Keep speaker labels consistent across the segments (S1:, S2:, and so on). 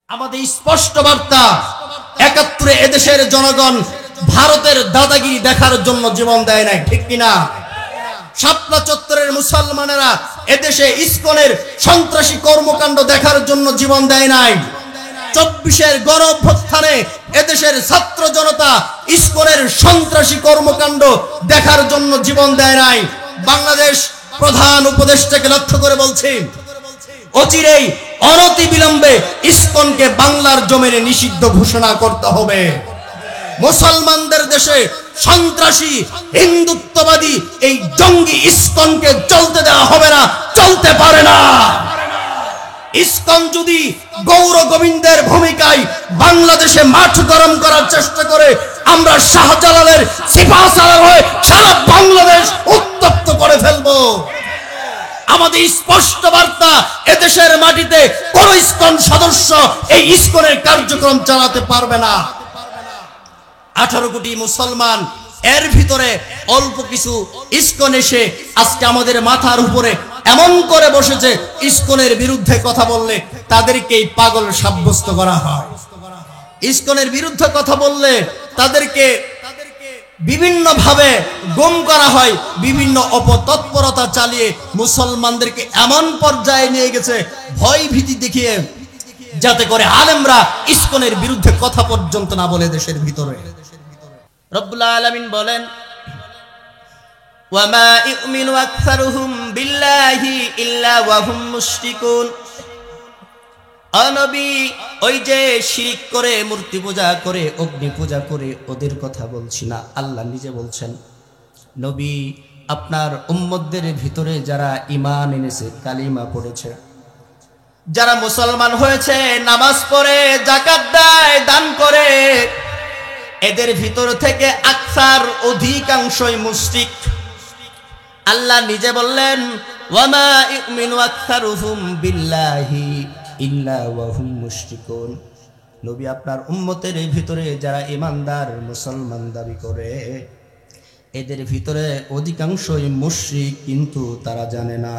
S1: আমাদের স্পষ্ট বার্তা, ৭১ এদেশের জনগণ ভারতের দাদাগিরি দেখার জন্য জীবন দেয় নাই, ঠিক কিনা? শাপলা চত্বরের মুসলমানেরা এদেশে ইসকনের সন্ত্রাসী কর্মকাণ্ড দেখার জন্য জীবন দেয় নাই। ২৪-এর গণ অভ্যুত্থানে এদেশের ছাত্র জনতা ইসকনের সন্ত্রাসী কর্মকাণ্ড দেখার জন্য জীবন দেয় নাই। বাংলাদেশ প্রধান উপদেষ্টাকে লক্ষ্য করে বলছি, অচিরেই অনতি বিলম্বে ইসকনকে বাংলার জমিনে নিষিদ্ধ ঘোষণা করতে হবে। মুসলমানদের দেশে সন্ত্রাসী হিন্দুত্ববাদী এই জঙ্গি ইসকনকে চলতে দেওয়া হবে না, চলতে পারে না। ইসকন যদি গৌর গোবিন্দের ভূমিকায় বাংলাদেশে মাঠ গরম করার চেষ্টা করে, আমরা শাহজালালের সিপাহসালার হয়ে সারা বাংলাদেশ উত্তপ্ত করে ফেলবো। আমাদের স্পষ্ট বার্তা, এদেশের মাটিতে কোন ইসকন সদস্য এই ইসকনের কার্যক্রম চালাতে পারবে না। 18 কোটি মুসলমান, এর ভিতরে অল্প কিছু ইসকন এসে আজকে আমাদের মাথার উপরে এমন করে বসেছে, ইসকনের বিরুদ্ধে কথা বললে তাদেরকেই পাগল সাব্যস্ত করা হয়। ইসকনের বিরুদ্ধে কথা বললে তাদেরকে বিভিন্ন ভাবে গুম করা হয়, বিভিন্ন অপতৎপরতা চালিয়ে মুসলমানদেরকে এমন পর্যায়ে নিয়ে গেছে ভয় ভীতি দেখিয়ে, যাতে করে আলেমরা ইসকনের বিরুদ্ধে কথা পর্যন্ত না বলে দেশের ভিতরে। রব্বুল আলামিন বলেন, ওয়ামা ইউমিনু আকসারুহুম বিল্লাহি ইল্লা ওয়া হুম মুশরিকুন। নবী, ওই যে শিরক করে, মূর্তি পূজা করে, অগ্নি পূজা করে, ওদের কথা বলছি না, আল্লাহ নিজে বলছেন, নবী আপনার উম্মতদের ভিতরে যারা ঈমান এনেছে, কালিমা পড়েছে, যারা মুসলমান হয়েছে, নামাজ পড়ে, যাকাত দেয়, দান করে, এদের ভিতর থেকে আকসার অধিকাংশই মুশরিক। আল্লাহ নিজে বললেন, ওয়ামা ইউমিনু আকসারুহুম বিল্লাহি ইল্লা ওয়া হুম মুশরিকুন। নবী আপনার উম্মতের ভিতরে যারা ঈমানদার মুসলমান দাবি করে, এদের ভিতরে অধিকাংশই মুশরিক, কিন্তু তারা জানে না।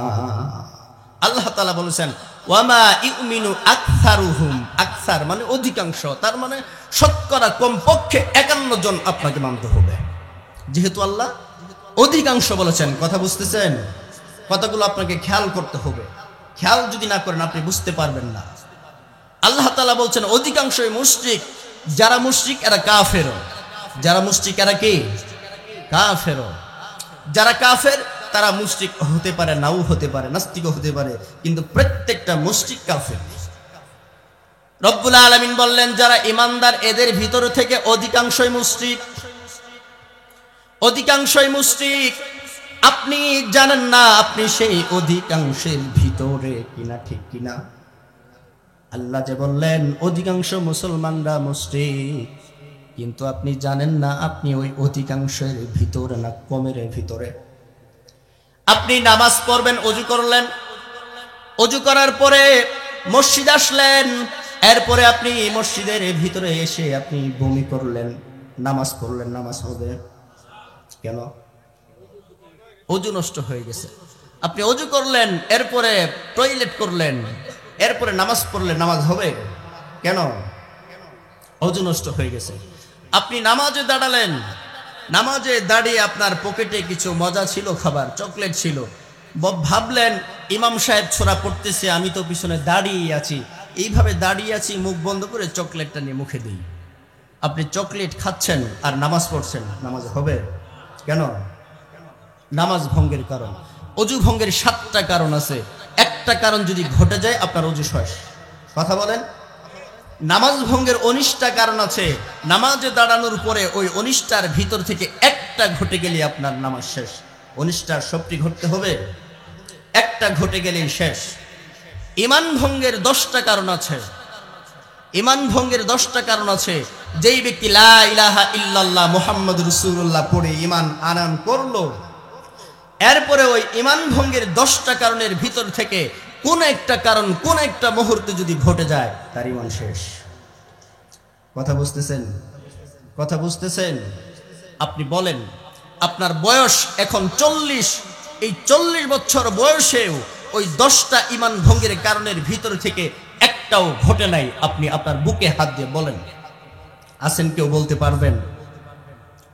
S1: আল্লাহ তাআলা বলেছেন, ওয়ামা ইউমিনু আকসারুহুম, আকসার মানে অধিকাংশ, তার মানে শতকরা কমপক্ষে 51 জন আপনাকে মানতে হবে। যেহেতু আল্লাহ অধিকাংশ বলেছেন, কথা বুঝতেছেন? কথাগুলো আপনাকে খেয়াল করতে হবে, খেয়াল যদি না করেন আপনি বুঝতে পারবেন না। আল্লাহ তাআলা বলছেন অধিকাংশই মুশরিক। যারা মুশরিক এরা কাফের, যারা মুশরিক এরা কি? কাফের। যারা কাফের তারা মুশরিক হতে পারে, নাও হতে পারে, নাস্তিকও হতে পারে, কিন্তু প্রত্যেকটা মুশরিক কাফের। রব্বুল আলামিন বললেন, যারা ঈমানদার এদের ভিতর থেকে অধিকাংশই মুশরিক, অধিকাংশই মুশরিক। আপনি জানেন না আপনি সেই অধিকাংশের ভিতরে কিনা, ঠিক কিনা? আল্লাহ যে বললেন অধিকাংশ মুসলমানরা মুশরিক, কিন্তু আপনি জানেন না আপনি ওই অধিকাংশের ভিতরে না কমের ভিতরে। আপনি নামাজ পড়বেন, ওযু করলেন, ওযু করার পরে মসজিদ আসলেন, এরপরে আপনি মসজিদের ভিতরে এসে আপনি বমি করলেন, নামাজ পড়লেন, নামাজ হবে কেন? ওযু নষ্ট হয়ে গেছে। আপনি ওযু করলেন, এরপরে টয়লেট করলেন, এরপরে নামাজ পড়লেন, নামাজ হবে কেন? ওযু নষ্ট হয়ে গেছে। আপনি নামাজে দাঁড়ালেন, নামাজে দাঁড়িয়ে আপনার পকেটে কিছু মজা ছিল, খাবার চকলেট ছিল, ভাবলেন ইমাম সাহেব ছোরা পড়তেছে, আমি তো পিছনে দাঁড়িয়ে আছি, এইভাবে দাঁড়িয়ে আছি, মুখ বন্ধ করে চকলেটটা নিয়ে মুখে দিই। আপনি চকলেট খাচ্ছেন আর নামাজ পড়ছেন, নামাজ হবে কেন? নামাজ ভঙ্গের কারণ। ওযু ভঙ্গের 7টা কারণ আছে, একটা কারণ যদি ঘটে যায় আপনার ওযু শেষ। কথা বলেন। নামাজ ভঙ্গের 19টা কারণ আছে, নামাজে দাঁড়ানোর পরে ওই 19টার ভিতর থেকে একটা ঘটে গেলে আপনার নামাজ শেষ। 19টার সবটি ঘটতে হবে, একটা ঘটে গেলেই শেষ। ঈমান ভঙ্গের 10টা কারণ আছে, ঈমান ভঙ্গের 10টা কারণ আছে। যেই ব্যক্তি লা ইলাহা ইল্লাল্লাহ মুহাম্মাদুর রাসূলুল্লাহ পড়ে ঈমান আনয়ন করলো, এরপরে ওই ঈমান ভঙ্গের 10টা কারণের ভিতর থেকে কোন একটা কারণ কোন একটা মুহূর্তে যদি ঘটে যায়, তার ঈমান শেষ। কথা বুঝতেছেন? কথা বুঝতেছেন? আপনি বলেন, আপনার বয়স এখন 40, এই 40 বছর বয়সেও ওই 10টা ঈমান ভঙ্গের কারণের ভিতর থেকে একটা একটাও ঘটে নাই, আপনি আপনার বুকে হাত দিয়ে বলেন। আছেন কেউ বলতে পারবেন?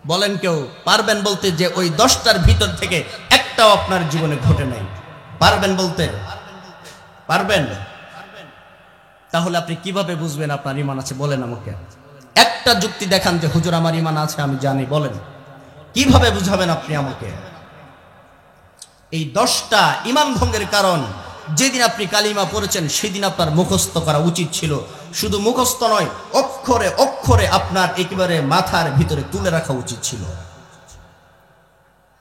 S1: বলেন কেউ পারবেন বলতে যে ওই 10টার ভিতর থেকে একটাও আপনার জীবনে ঘটে নাই? পারবেন বলতে? পারবেন? তাহলে আপনি কিভাবে বুঝবেন আপনার ঈমান আছে? বলেন আমাকে একটা যুক্তি দেখান যে হুজুর আমার ঈমান আছে আমি জানি। বলেন কিভাবে বুঝাবেন আপনি আমাকে? এই 10টা ঈমান ভঙ্গের কারণ, যেদিন আপনি কালিমা পড়েছেন সেদিন আপনার মুখস্থ করা উচিত ছিল। শুধু মুখস্থ নয়, অক্ষরে অক্ষরে আপনার একেবারে মাথার ভিতরে তুলে রাখা উচিত ছিল।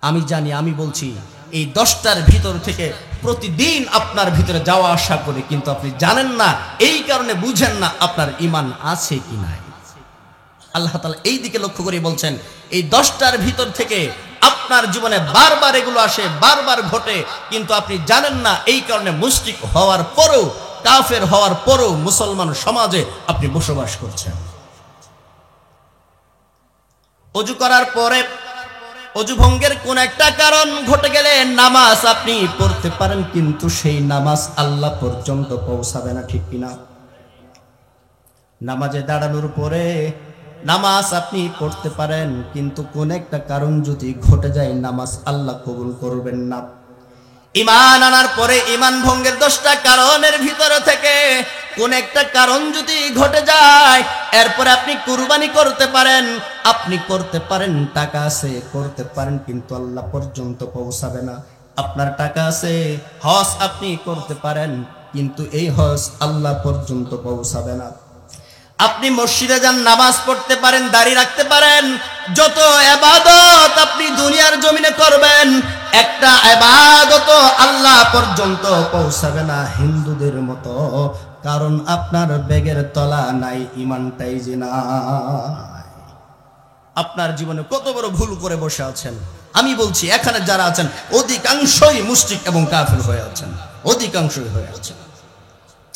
S1: আমি জানি, আমি বলছি এই 10টার ভিতর থেকে প্রতিদিন আপনার ভিতরে যাওয়া আসা করে, কিন্তু আপনি জানেন না, এই কারণে বুঝেন না আপনার ঈমান আছে কি নাই। আল্লাহ তাআলা এই দিকে লক্ষ্য করে বলছেন এই 10টার ভিতর থেকে আপনার জীবনে বারবার এগুলো আসে, বারবার ঘটে, কিন্তু আপনি জানেন না, এই কারণে মুশরিক হওয়ার পরেও, কাফের হওয়ার পরেও মুসলমান সমাজে আপনি বসবাস করছেন। ওযু করার পরে অজু ভঙ্গের কোন একটা কারণ ঘটে গেলে নামাজ আপনি পড়তে পারেন, কিন্তু সেই নামাজ আল্লাহ পর্যন্ত পৌঁছাবে না, ঠিক কিনা? নামাজে দাঁড়ানোর পরে নামাজ আপনি পড়তে পারেন, কিন্তু কোন একটা কারণ যদি ঘটে যায় নামাজ আল্লাহ কবুল করবেন না। ঈমান আনার পরে ঈমান ভঙ্গের 10টা কারণের ভিতরে থেকে কোন একটা কারণ যদি ঘটে যায়, এরপরে আপনি কুরবানি করতে পারেন, আপনি করতে পারেন, টাকা আছে করতে পারেন, কিন্তু আল্লাহ পর্যন্ত পৌঁছাবে না। আপনার টাকা আছে, হজ আপনি করতে পারেন, কিন্তু এই হজ আল্লাহ পর্যন্ত পৌঁছাবে না। আপনি মসজিদে যান, নামাজ পড়তে পারেন, দাড়ি রাখতে পারেন, যত ইবাদত আপনি দুনিয়ার জমিনে করবেন, একটা ইবাদত আল্লাহ পর্যন্ত পৌঁছাবে না হিন্দুদের মতো, কারণ আপনার ব্যাগের তলা নাই, ঈমানটাই যে নাই। আপনার জীবনে কত বড় ভুল করে বসে আছেন। আমি বলছি এখানে যারা আছেন অধিকাংশই মুশরিক এবং কাফের হয়ে আছেন, অধিকাংশই হয়ে আছেন,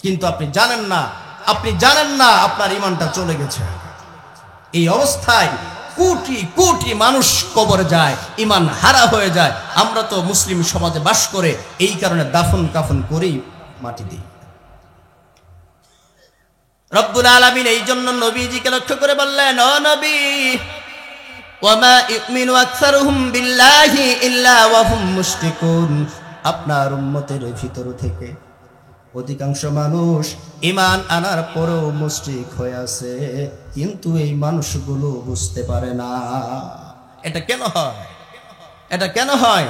S1: কিন্তু আপনি জানেন না, আপনি জানেন না আপনার ঈমানটা চলে গেছে। এই অবস্থায় কোটি কোটি মানুষ কবরে যায়, ঈমান হারা হয়ে যায়। আমরা তো মুসলিম সমাজে বাস করে এই কারণে দাফন কাফন করেই মাটি দিই। রব্বুল আলামিন এই জন্য নবীজিকে লক্ষ্য করে বললেন, ও নবী, ওয়ামা ইউমিনু আকসারুহুম বিল্লাহি ইল্লা ওয়া হুম মুশরিকুন, আপনার উম্মতের ভিতর থেকে অধিকাংশ মানুষ ঈমান আনার পরেও মুশরিক হয়ে আছে, কিন্তু এই মানুষগুলো বুঝতে পারে না। এটা কেন হয়? এটা কেন হয়?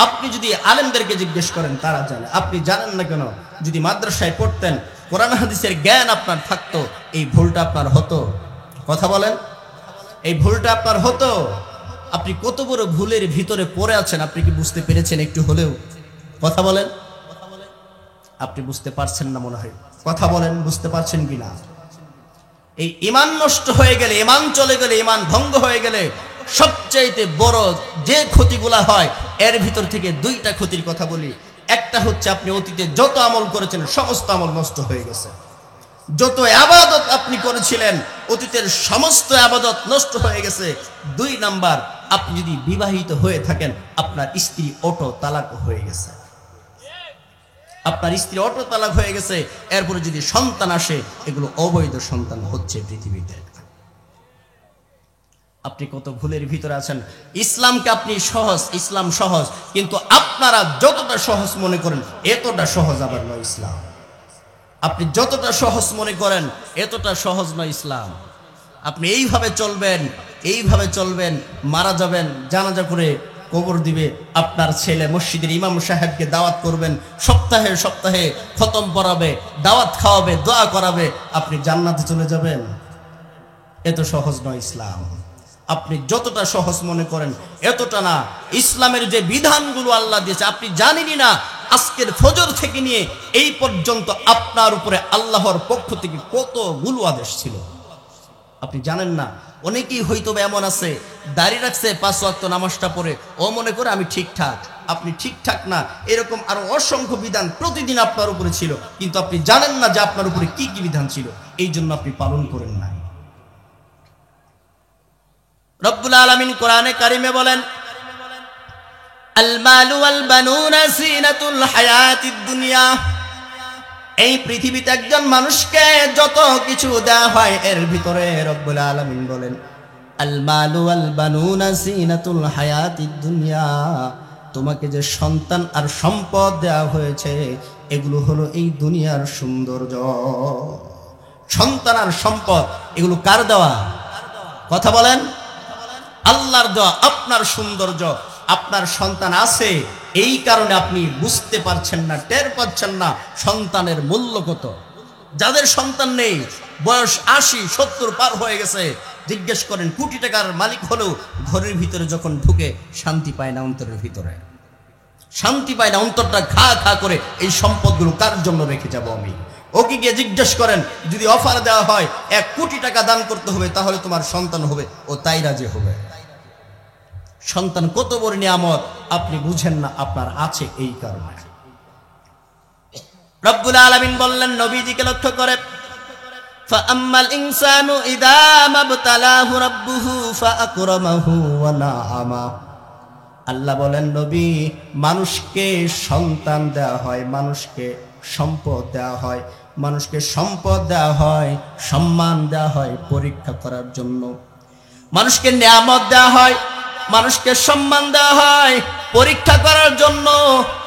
S1: আপনি যদি আলেমদেরকে জিজ্ঞেস করেন তারা জানে, আপনি জানেন না কেন? যদি মাদ্রাসায় পড়তেন, কোরআন হাদিসের জ্ঞান আপনার থাকতো, এই ভুলটা আপনার হতো। কথা বলেন, এই ভুলটা আপনার হতো। আপনি কত বড় ভুলের ভিতরে পড়ে আছেন, আপনি কি বুঝতে পেরেছেন একটু হলেও? কথা বলেন, আপনি বুঝতে পারছেন না মনে হয়। কথা বলেন, বুঝতে পারছেন কিনা? এই ঈমান নষ্ট হয়ে গেলে, ঈমান চলে গেলে, ঈমান ভঙ্গ হয়ে গেলে সবচাইতে বড় যে ক্ষতিগুলা হয়, এর ভিতর থেকে 2টা ক্ষতির কথা বলি। একটা হচ্ছে আপনি অতীতে যত আমল করেছেন সমস্ত আমল নষ্ট হয়ে গেছে। যত ইবাদত আপনি করেছিলেন অতীতের সমস্ত ইবাদত নষ্ট হয়ে গেছে। 2 নাম্বার, আপনি যদি বিবাহিত হয়ে থাকেন আপনার স্ত্রী অটো তালাক হয়ে গেছে, আপনার স্ত্রী অটো তালাক হয়ে গেছে। এরপরে যদি সন্তান আসে, এগুলো অবৈধ সন্তান হচ্ছে পৃথিবীতে। আপনি কত ভুলের ভিতরে আছেন। ইসলামকে আপনি সহজ, ইসলাম সহজ, কিন্তু আপনারা যতটা সহজ মনে করেন এতটা সহজ আবার নয় ইসলাম। আপনি যতটা সহজ মনে করেন এতটা সহজ নয় ইসলাম। আপনি এইভাবে চলবেন, এইভাবে চলবেন, মারা যাবেন, জানাজা করে কবর দিবে আপনার ছেলে, মসজিদের ইমাম সাহেবকে দাওয়াত করবেন, সপ্তাহে সপ্তাহে খতম পড়াবে, দাওয়াত খাওয়াবে, দোয়া করাবে, আপনি জান্নাতে চলে যাবেন। এত সহজ নয় ইসলাম। আপনি যতটা সহজ মনে করেন এতটা না। ইসলামের যে বিধানগুলো আল্লাহ দিয়েছে আপনি জানেনই না। আজকের ফজর থেকে নিয়ে এই পর্যন্ত আপনার উপরে আল্লাহর পক্ষ থেকে কতগুলো আদেশ ছিল আপনি জানেন না। অনেকেই হয়তো এমন আছে দাড়ি রাখছে, 5 ওয়াক্ত নামাজটা পড়ে, ও মনে করে আমি ঠিকঠাক। আপনি ঠিকঠাক না, এরকম আরো অসংখ্য বিধান প্রতিদিন আপনার উপরে ছিল, কিন্তু আপনি জানেন না যে আপনার উপরে কি কি বিধান ছিল, এই জন্য আপনি পালন করেন না। রব্বুল আলামিন কোরআনে কারিমে বলেন, আল মালু ওয়াল বানুনা জিনাতুল হায়াতিদ দুনিয়া, এই পৃথিবীতে একজন মানুষকে যত কিছু দেওয়া হয় এর ভিতরে রব্বুল আলামিন বলেন আল মালু ওয়াল বানুনা জিনাতুল হায়াতিদ দুনিয়া, তোমাকে যে সন্তান আর সম্পদ দেওয়া হয়েছে এগুলো হলো এই দুনিয়ার সৌন্দর্য। সন্তান আর সম্পদ এগুলো কার দেওয়া? কথা বলেন। আল্লাহর দেওয়া। আপনার সৌন্দর্য, আপনার সন্তান আছে, এই কারণে আপনি বুঝতে পারছেন না, টের পাচ্ছেন না সন্তানের মূল্য কত। যাদের সন্তান নেই, বয়স 80-70 পার হয়ে গেছে, জিজ্ঞেস করেন কোটি টাকার মালিক হলেও ঘরের ভিতরে যখন ঢুকে শান্তি পায় না, অন্তরের ভিতরে শান্তি পায় না, অন্তরটা ঘা ঘা করে এই সম্পদগুলো কার জন্য রেখে যাব আমি। ওকে গিয়ে জিজ্ঞেস করেন যদি অফার দেওয়া হয় 1 কোটি টাকা দান করতে হবে তাহলে তোমার সন্তান হবে, ও তাই রাজি হবে। সন্তান কত বড় নিয়ামত আপনি বুঝেন না, আপনার আছে এই কারণে। রব্বুল আলামিন বললেন নবীজিকে লক্ষ্য করে ফাআম্মাল ইনসানু ইযা মাবতালাহু রাব্বুহু ফাআকরামাহু ওয়া নাআমা। আল্লাহ বলেন নবী, মানুষকে সন্তান দেওয়া হয়, মানুষকে সম্পদ দেওয়া হয়, মানুষকে সম্পদ দেওয়া হয়, সম্মান দেওয়া হয় পরীক্ষা করার জন্য। মানুষকে নিয়ামত দেওয়া হয়, মানুষকে সম্মান দেওয়া হয় পরীক্ষা করার জন্য।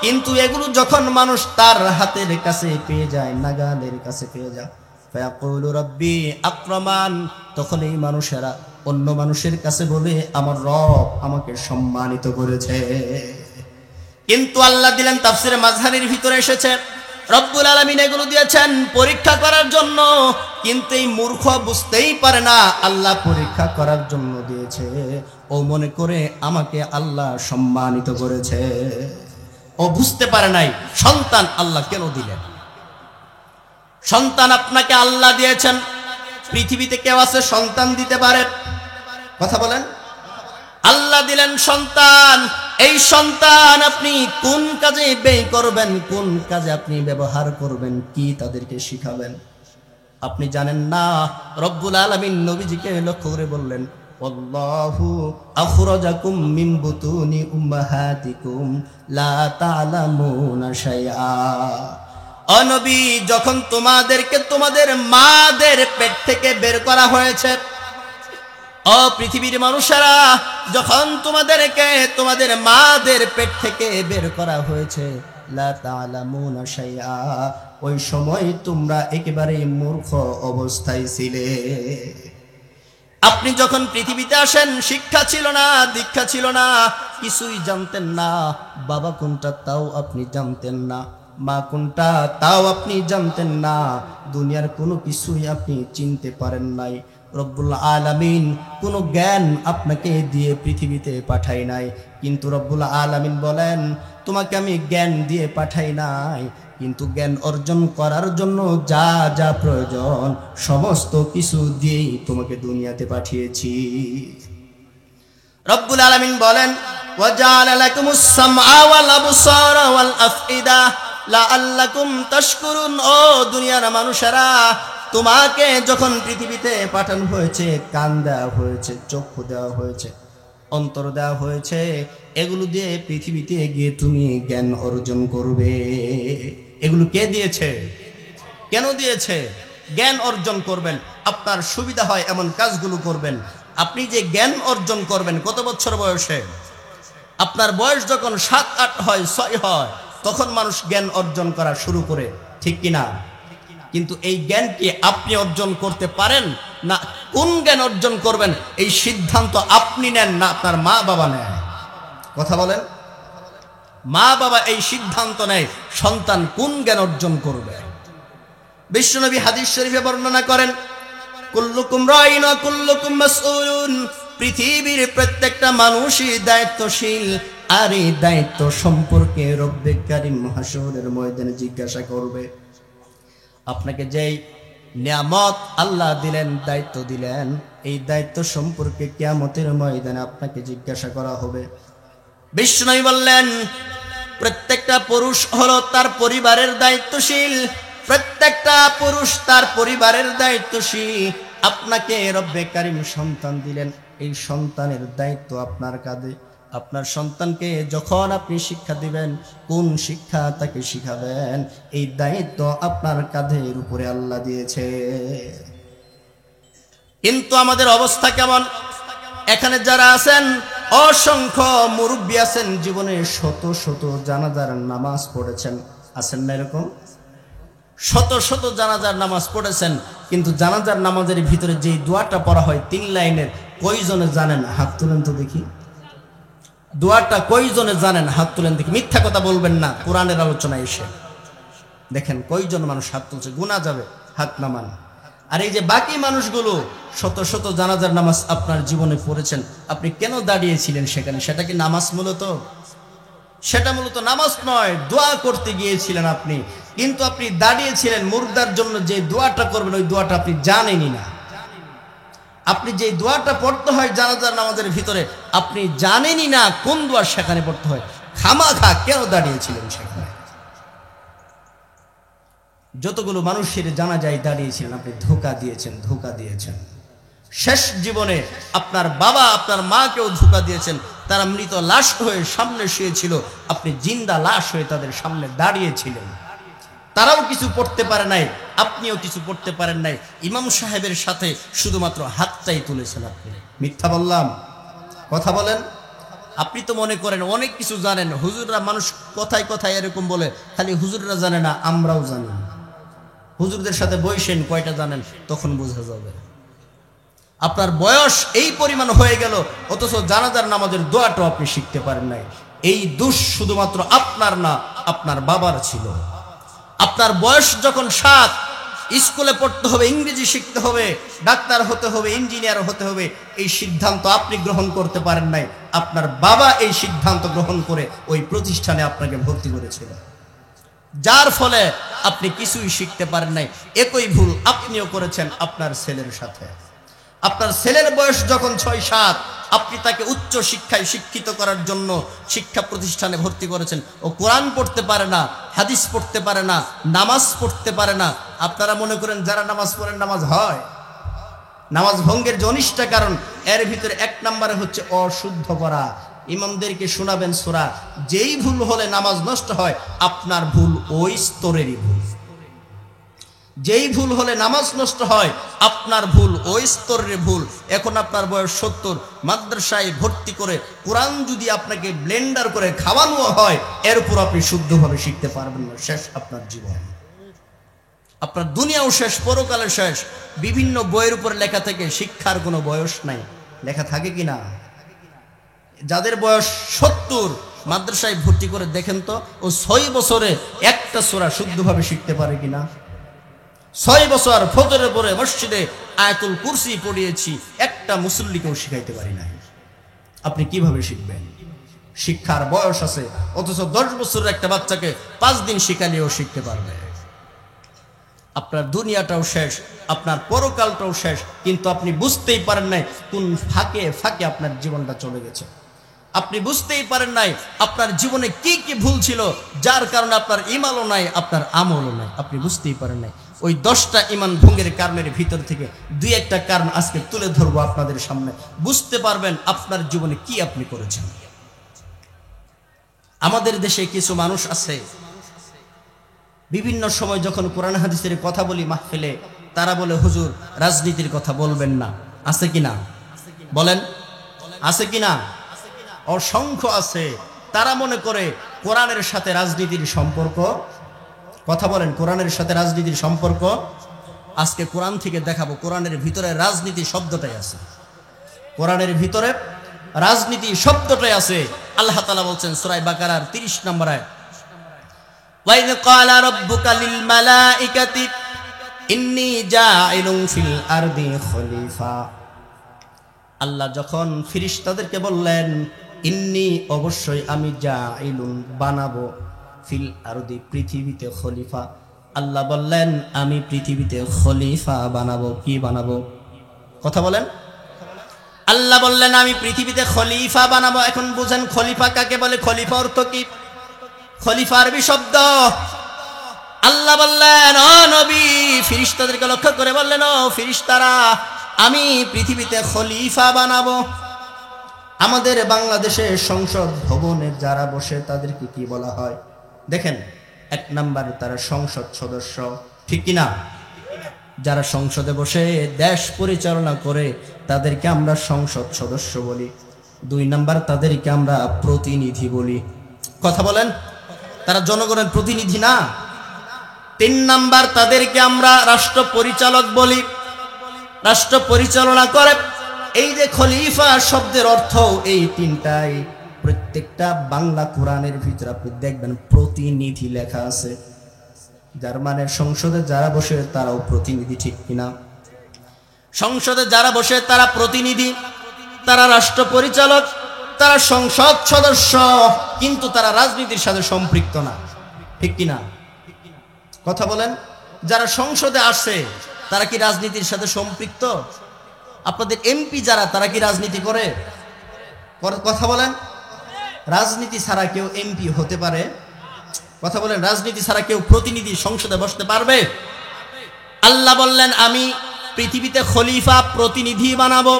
S1: কিন্তু এগুলো যখন মানুষ তার হাতের কাছে পেয়ে যায়, নাগালের কাছে পেয়ে যায়, ফায়াকুলু রাব্বি আকরামান, তখন এই মানুষেরা অন্য মানুষের কাছে বলে আমার রব আমাকে সম্মানিত করেছে। কিন্তু আল্লাহ দিলেন, তাফসিরে মাযহারির ভিতরে এসেছে রব্বুল আলামিন এগুলো দিয়েছেন পরীক্ষা করার জন্য। কিন্তু এই মূর্খ বুঝতেই পারে না আল্লাহ পরীক্ষা করার জন্য দিয়েছে, ও মনে করে আমাকে আল্লাহ সম্মানিত করেছে। ও বুঝতে পারে নাই সন্তান আল্লাহ কেন দিলেন। সন্তান আপনাকে আল্লাহ দিয়েছেন। পৃথিবীতে কেউ আছে সন্তান দিতে পারে? কথা বলেন। আল্লাহ দিলেন সন্তান। এই সন্তান আপনি কোন কাজে ব্যয় করবেন, কোন কাজে আপনি ব্যবহার করবেন, কি তাদেরকে শিখাবেন আপনি জানেন না। রব্বুল আলামিন নবীজিকে লক্ষ্য করে বললেন আল্লাহু আখরাজাকুম মিন বুতুনি উম্মাহাতিকুম লা তা'লামুনা শাইআ। ও নবী, যখন তোমাদেরকে তোমাদের মাদের পেট থেকে বের করা হয়েছে, ও পৃথিবীর মানুষেরা, যখন তোমাদেরকে তোমাদের মাদের পেট থেকে বের করা হয়েছে, লা তা'লামুনা শাইআ, ওই সময় তোমরা একেবারে মূর্খ অবস্থায় ছিলে। আপনি যখন পৃথিবীতে আসেন শিক্ষা ছিল না, দীক্ষা ছিল না, কিছুই জানতেন না। বাবা কোনটা তাও আপনি জানতেন না, মা কোনটা তাও আপনি জানতেন না, দুনিয়ার কোনো কিছুই আপনি চিনতে পারেন নাই। রব্বুল আলামিন কোনো জ্ঞান আপনাকে দিয়ে পৃথিবীতে পাঠাই নাই। কিন্তু রব্বুল আলামিন বলেন তোমাকে আমি জ্ঞান দিয়ে পাঠাই নাই, কিন্তু জ্ঞান অর্জন করার জন্য যা যা প্রয়োজন সমস্ত কিছু দিয়েই তোমাকে দুনিয়াতে পাঠিয়েছি। রব্বুল আলামিন বলেন ওয়াজআলা লাকুমুস সামআ ওয়াল আবসারা ওয়াল আফইদা লাআল্লাকুম তাশকুরুন। ও দুনিয়ার মানুষেরা, তোমাকে যখন পৃথিবীতে পাঠানো হয়েছে, কান দেওয়া হয়েছে, চক্ষু দেওয়া হয়েছে, অন্তর দেওয়া হয়েছে, এগুলো দিয়ে পৃথিবীতে গিয়ে তুমি জ্ঞান অর্জন করবে। এগুলো কে দিয়েছে? কেন দিয়েছে? জ্ঞান অর্জন করবেন, আপনার সুবিধা হয় এমন কাজগুলো করবেন। আপনি যে জ্ঞান অর্জন করবেন কত বছর বয়সে? আপনার বয়স যখন 7-8 হয়, 6 হয়, তখন মানুষ জ্ঞান অর্জন করা শুরু করে, ঠিক কিনা? কিন্তু এই জ্ঞানকে আপনি অর্জন করতে পারেন না। কোন জ্ঞান অর্জন করবেন এই সিদ্ধান্ত আপনি নেন না, আপনার মা বাবা নেয়। কথা বলেন। মা বাবা এই সিদ্ধান্ত নেয় সন্তান কোন জ্ঞান অর্জন করবে। বিশ্বনবী হাদিস শরীফে বর্ণনা করেন কুল্লুকুম রাইন ওয়া কুল্লুকুম মাসউলুন, পৃথিবীর প্রত্যেকটা মানুষই দায়িত্বশীল, আর এই দায়িত্ব সম্পর্কে রব্বে কারীম হাসরের ময়দানে জিজ্ঞাসা করবে। আপনাকে যেই নিয়ামত আল্লাহ দিলেন, দায়িত্ব দিলেন, এই দায়িত্ব সম্পর্কে কিয়ামতের ময়দানে আপনাকে জিজ্ঞাসা করা হবে। বিষ্ণু বললেন প্রত্যেকটা পুরুষ হলো তার পরিবারের দায়িত্বশীল, প্রত্যেকটা পুরুষ তার পরিবারের দায়িত্বশীল। আপনাকে রব্বে কারীম সন্তান দিলেন, এই সন্তানের দায়িত্ব আপনার কাঁধে। আপনার সন্তানকে যখন আপনি শিক্ষা দিবেন, কোন শিক্ষা তাকে শিখাবেন, এই দায়িত্ব আপনার কাঁধের উপরে আল্লাহ দিয়েছে। কিন্তু আমাদের অবস্থা কেমন? এখানে যারা আছেন অসংখ্য মুরব্বী আছেন, জীবনে শত শত জানাজার নামাজ পড়েছেন, আছেন না এরকম? শত শত জানাজার নামাজ পড়েছেন, কিন্তু জানাজার নামাজের ভিতরে যেই দোয়াটা পড়া হয় 3 লাইনের, কয়জনে জানেন? হাত তুলেন তো দেখি। দোয়াটা কয়জনে জানেন? হাত তুলেন দেখি। মিথ্যা কথা বলবেন না, কোরআনের আলোচনায় এসে দেখেন কয়জন মানুষ হাত তুলছে, গুনা যাবে, হাত নামান। আর এই যে বাকি মানুষগুলো শত শত জানাজার নামাজ আপনার জীবনে পড়েছেন, আপনি কেন দাঁড়িয়েছিলেন সেখানে? সেটা কি নামাজ? সেটা মূলত নামাজ নয়, দোয়া করতে গিয়েছিলেন আপনি। কিন্তু আপনি দাঁড়িয়েছিলেন মুর্দার জন্য, যে দোয়াটা করবেন ওই দোয়াটা আপনি জানেনই না। আপনি যে দোয়াটা পড়তে হয় জানাজার নামাজের ভিতরে, আপনি জানেনই না কোন দোয়া সেখানে পড়তে হয়। খামাখা কেন দাঁড়িয়েছিলেন সেখানে? যতগুলো মানুষের জানাজায় দাঁড়িয়েছিলেন, আপনি ধোঁকা দিয়েছেন। শেষ জীবনে আপনার বাবা আপনার মাকেও ধোঁকা দিয়েছেন। তারা মৃত লাশ হয়ে সামনে শুয়েছিল, আপনি জিন্দা লাশ হয়ে তাদের সামনে দাঁড়িয়েছিলেন। তারাও কিছু পড়তে পারে নাই, আপনিও কিছু পড়তে পারেন নাই। ইমাম সাহেবের সাথে শুধুমাত্র হাতটাই তুলেছেন আপনি। মিথ্যা বললাম? কথা বলেন। আপনি তো মনে করেন অনেক কিছু জানেন। হুজুররা, মানুষ কথায় কথায় এরকম বলে, খালি হুজুররা জানে না, আমরাও জানি। হুজুরদের সাথে বইসেন, কয়টা জানেন তখন বোঝা যাবে। আপনার বয়স এই পরিমাণ হয়ে গেল, অথচ জানাজার নামাজের দোয়াটাও আপনি শিখতে পারেন নাই। এই দোষ শুধুমাত্র আপনার না, আপনার বাবার ছিল। আপনার বয়স যখন 7, স্কুলে পড়তে হবে, ইংরেজি শিখতে হবে, ডাক্তার হতে হবে, ইঞ্জিনিয়ার হতে হবে, এই সিদ্ধান্ত আপনি গ্রহণ করতে পারেন নাই। আপনার বাবা এই সিদ্ধান্ত গ্রহণ করে ওই প্রতিষ্ঠানে আপনাকে ভর্তি করেছিল, যার ফলে আপনি কিছুই শিখতে পারেন নাই। একই ভুল আপনিও করেছেন আপনার ছেলের সাথে। আপনার ছেলের বয়স যখন 6-7, আপনি তাকে উচ্চ শিক্ষায় শিক্ষিত করার জন্য শিক্ষা প্রতিষ্ঠানে ভর্তি করেছেন। ও কোরআন পড়তে পারে না, হাদিস পড়তে পারে না, নামাজ পড়তে পারে না। আপনারা মনে করেন যারা নামাজ পড়েন নামাজ হয়? নামাজ ভঙ্গের যে 19টা কারণ, এর ভিতরে 1 নম্বরে হচ্ছে অশুদ্ধ করা। ইমামদেরকে শোনাবেন সূরা, যেই ভুল হলে নামাজ নষ্ট হয়, আপনার ভুল ওই স্তরেরই ভুল। যেই ভুল হলে নামাজ নষ্ট হয়, আপনার ভুল ওই স্তরের ভুল। এখন আপনার বয়স 70, মাদ্রাসায় ভর্তি করে কোরআন যদি আপনাকে ব্লেন্ডার করে খাওয়ানো হয়, এর উপর আপনি শুদ্ধভাবে শিখতে পারবেন না। শেষ আপনার জীবন, আপনার দুনিয়াও শেষ, পরকালে শেষ। বিভিন্ন বইয়ের উপর লেখা থেকে শিক্ষার কোনো বয়স নাই। লেখা থাকে কি না? যাদের বয়স 70, মাদ্রাসায় ভর্তি করে দেখেন তো, ও 6 বছরে একটা সূরা শুদ্ধভাবে শিখতে পারে কিনা? 6 বছর ফজরের পরে মসজিদে আয়াতুল কুরসি পড়িয়েছি, একটা মুসল্লিকেও শিখাইতে পারি না। আপনি কিভাবে শিখবেন? শিক্ষার বয়স আছে, অথচ 10 বছরের একটা বাচ্চাকে 5 দিন শিখালেও শিখতে পারবে। আপনার দুনিয়াটাও শেষ, আপনার পরকালটাও শেষ, কিন্তু আপনি বুঝতেই পারেন নাই কোন ফাঁকে ফাঁকে আপনার জীবনটা চলে গেছে। আপনি বুঝতেই পারেন নাই আপনার জীবনে কি কি ভুল ছিল, যার কারণে আপনার ইমানও নাই, আপনার আমলও নাই। আপনি বুঝতেই পারেন নাই। ওই 10টা ইমান ভঙ্গের কারণের ভিতর থেকে 2-1টা কারণ আজকে তুলে ধরবো আপনাদের সামনে, বুঝতে পারবেন আপনার জীবনে কি আপনি করেছেন। আমাদের দেশে কিছু মানুষ আছে, বিভিন্ন সময় যখন কোরআন হাদিসের কথা বলি মাহফিলে, তারা বলে হুজুর রাজনীতির কথা বলবেন না। আছে কিনা বলেন? আছে কিনা? অসংখ্য আছে। তারা মনে করে কোরআনের সাথে রাজনীতির সম্পর্ক, কথা বলেন, কোরআনের সাথে রাজনীতির সম্পর্ক। আজকে কোরআন থেকে দেখাবো কোরআনের ভিতরে রাজনীতি শব্দটাই আছে। কোরআনের ভিতরে রাজনীতি শব্দটাই আছে। আল্লাহ তাআলা বলছেন সূরা বাকারার 30 নম্বর আয়াত, ওয়াইদ ক্বালা রাব্বুকা লিল মালাইকাতি ইন্নী জাইলুন ফিল আরদি খলিফা। আল্লাহ যখন ফেরেশতাদেরকে বললেন, ইন্নী অবশ্যই আমি, জাইলুন বানাবো, ফিল আরদি পৃথিবীতে, খলিফা। আল্লাহ বললেন আমি পৃথিবীতে খলিফা বানাবো। কি বানাবো? কথা বলেন। আল্লাহ বললেন আমি পৃথিবীতে খলিফা বানাবো। এখন বুঝেন খলিফা কাকে বলে, খলিফা অর্থ কি? খলিফা আরবি শব্দ। আল্লাহ বললেন ও নবী, ফেরেশতাদেরকে লক্ষ্য করে বললেন, ও ফেরেশতারা, আমি পৃথিবীতে খলিফা বানাবো। আমাদের বাংলাদেশে সংসদ ভবনে যারা বসে তাদেরকে কি বলা হয় দেখেন, এক নাম্বার তারা সংসদ সদস্য, ঠিক কিনা? যারা সংসদে বসে দেশ পরিচালনা করে তাদেরকে আমরা সংসদ সদস্য বলি। 2 নাম্বার তাদেরকে আমরা প্রতিনিধি বলি। কথা বলেন, তারা জনগণের প্রতিনিধি না। 3 নাম্বার তাদেরকে আমরা রাষ্ট্র পরিচালক বলি। রাষ্ট্র পরিচালনা করে এই যে খলিফা শব্দের অর্থ এই 3টাই, প্রত্যেকটা বাংলা কোরআনের ভিতরে আপনি দেখবেন প্রতিনিধি লেখা আছে। যার মানে সংসদে যারা বসে তারাও প্রতিনিধি, ঠিক কিনা? সংসদে যারা বসে তারা প্রতিনিধি, তারা রাষ্ট্র পরিচালক, তারা সংসদ সদস্য, কিন্তু তারা রাজনীতির সাথে সম্পৃক্ত না, ঠিক কিনা? কথা বলেন, যারা সংসদে আসে তারা কি রাজনীতির সাথে সম্পৃক্ত? আপনাদের এমপি যারা, তারা কি রাজনীতি করে? কথা বলেন, রাজনীতি ছাড়া কেউ এমপি হতে পারে? কথা বলেন, রাজনীতি ছাড়া কেউ প্রতিনিধি সংসদে বসতে পারবে? আল্লাহ বললেন আমি পৃথিবীতে খলিফা প্রতিনিধি বানাবো।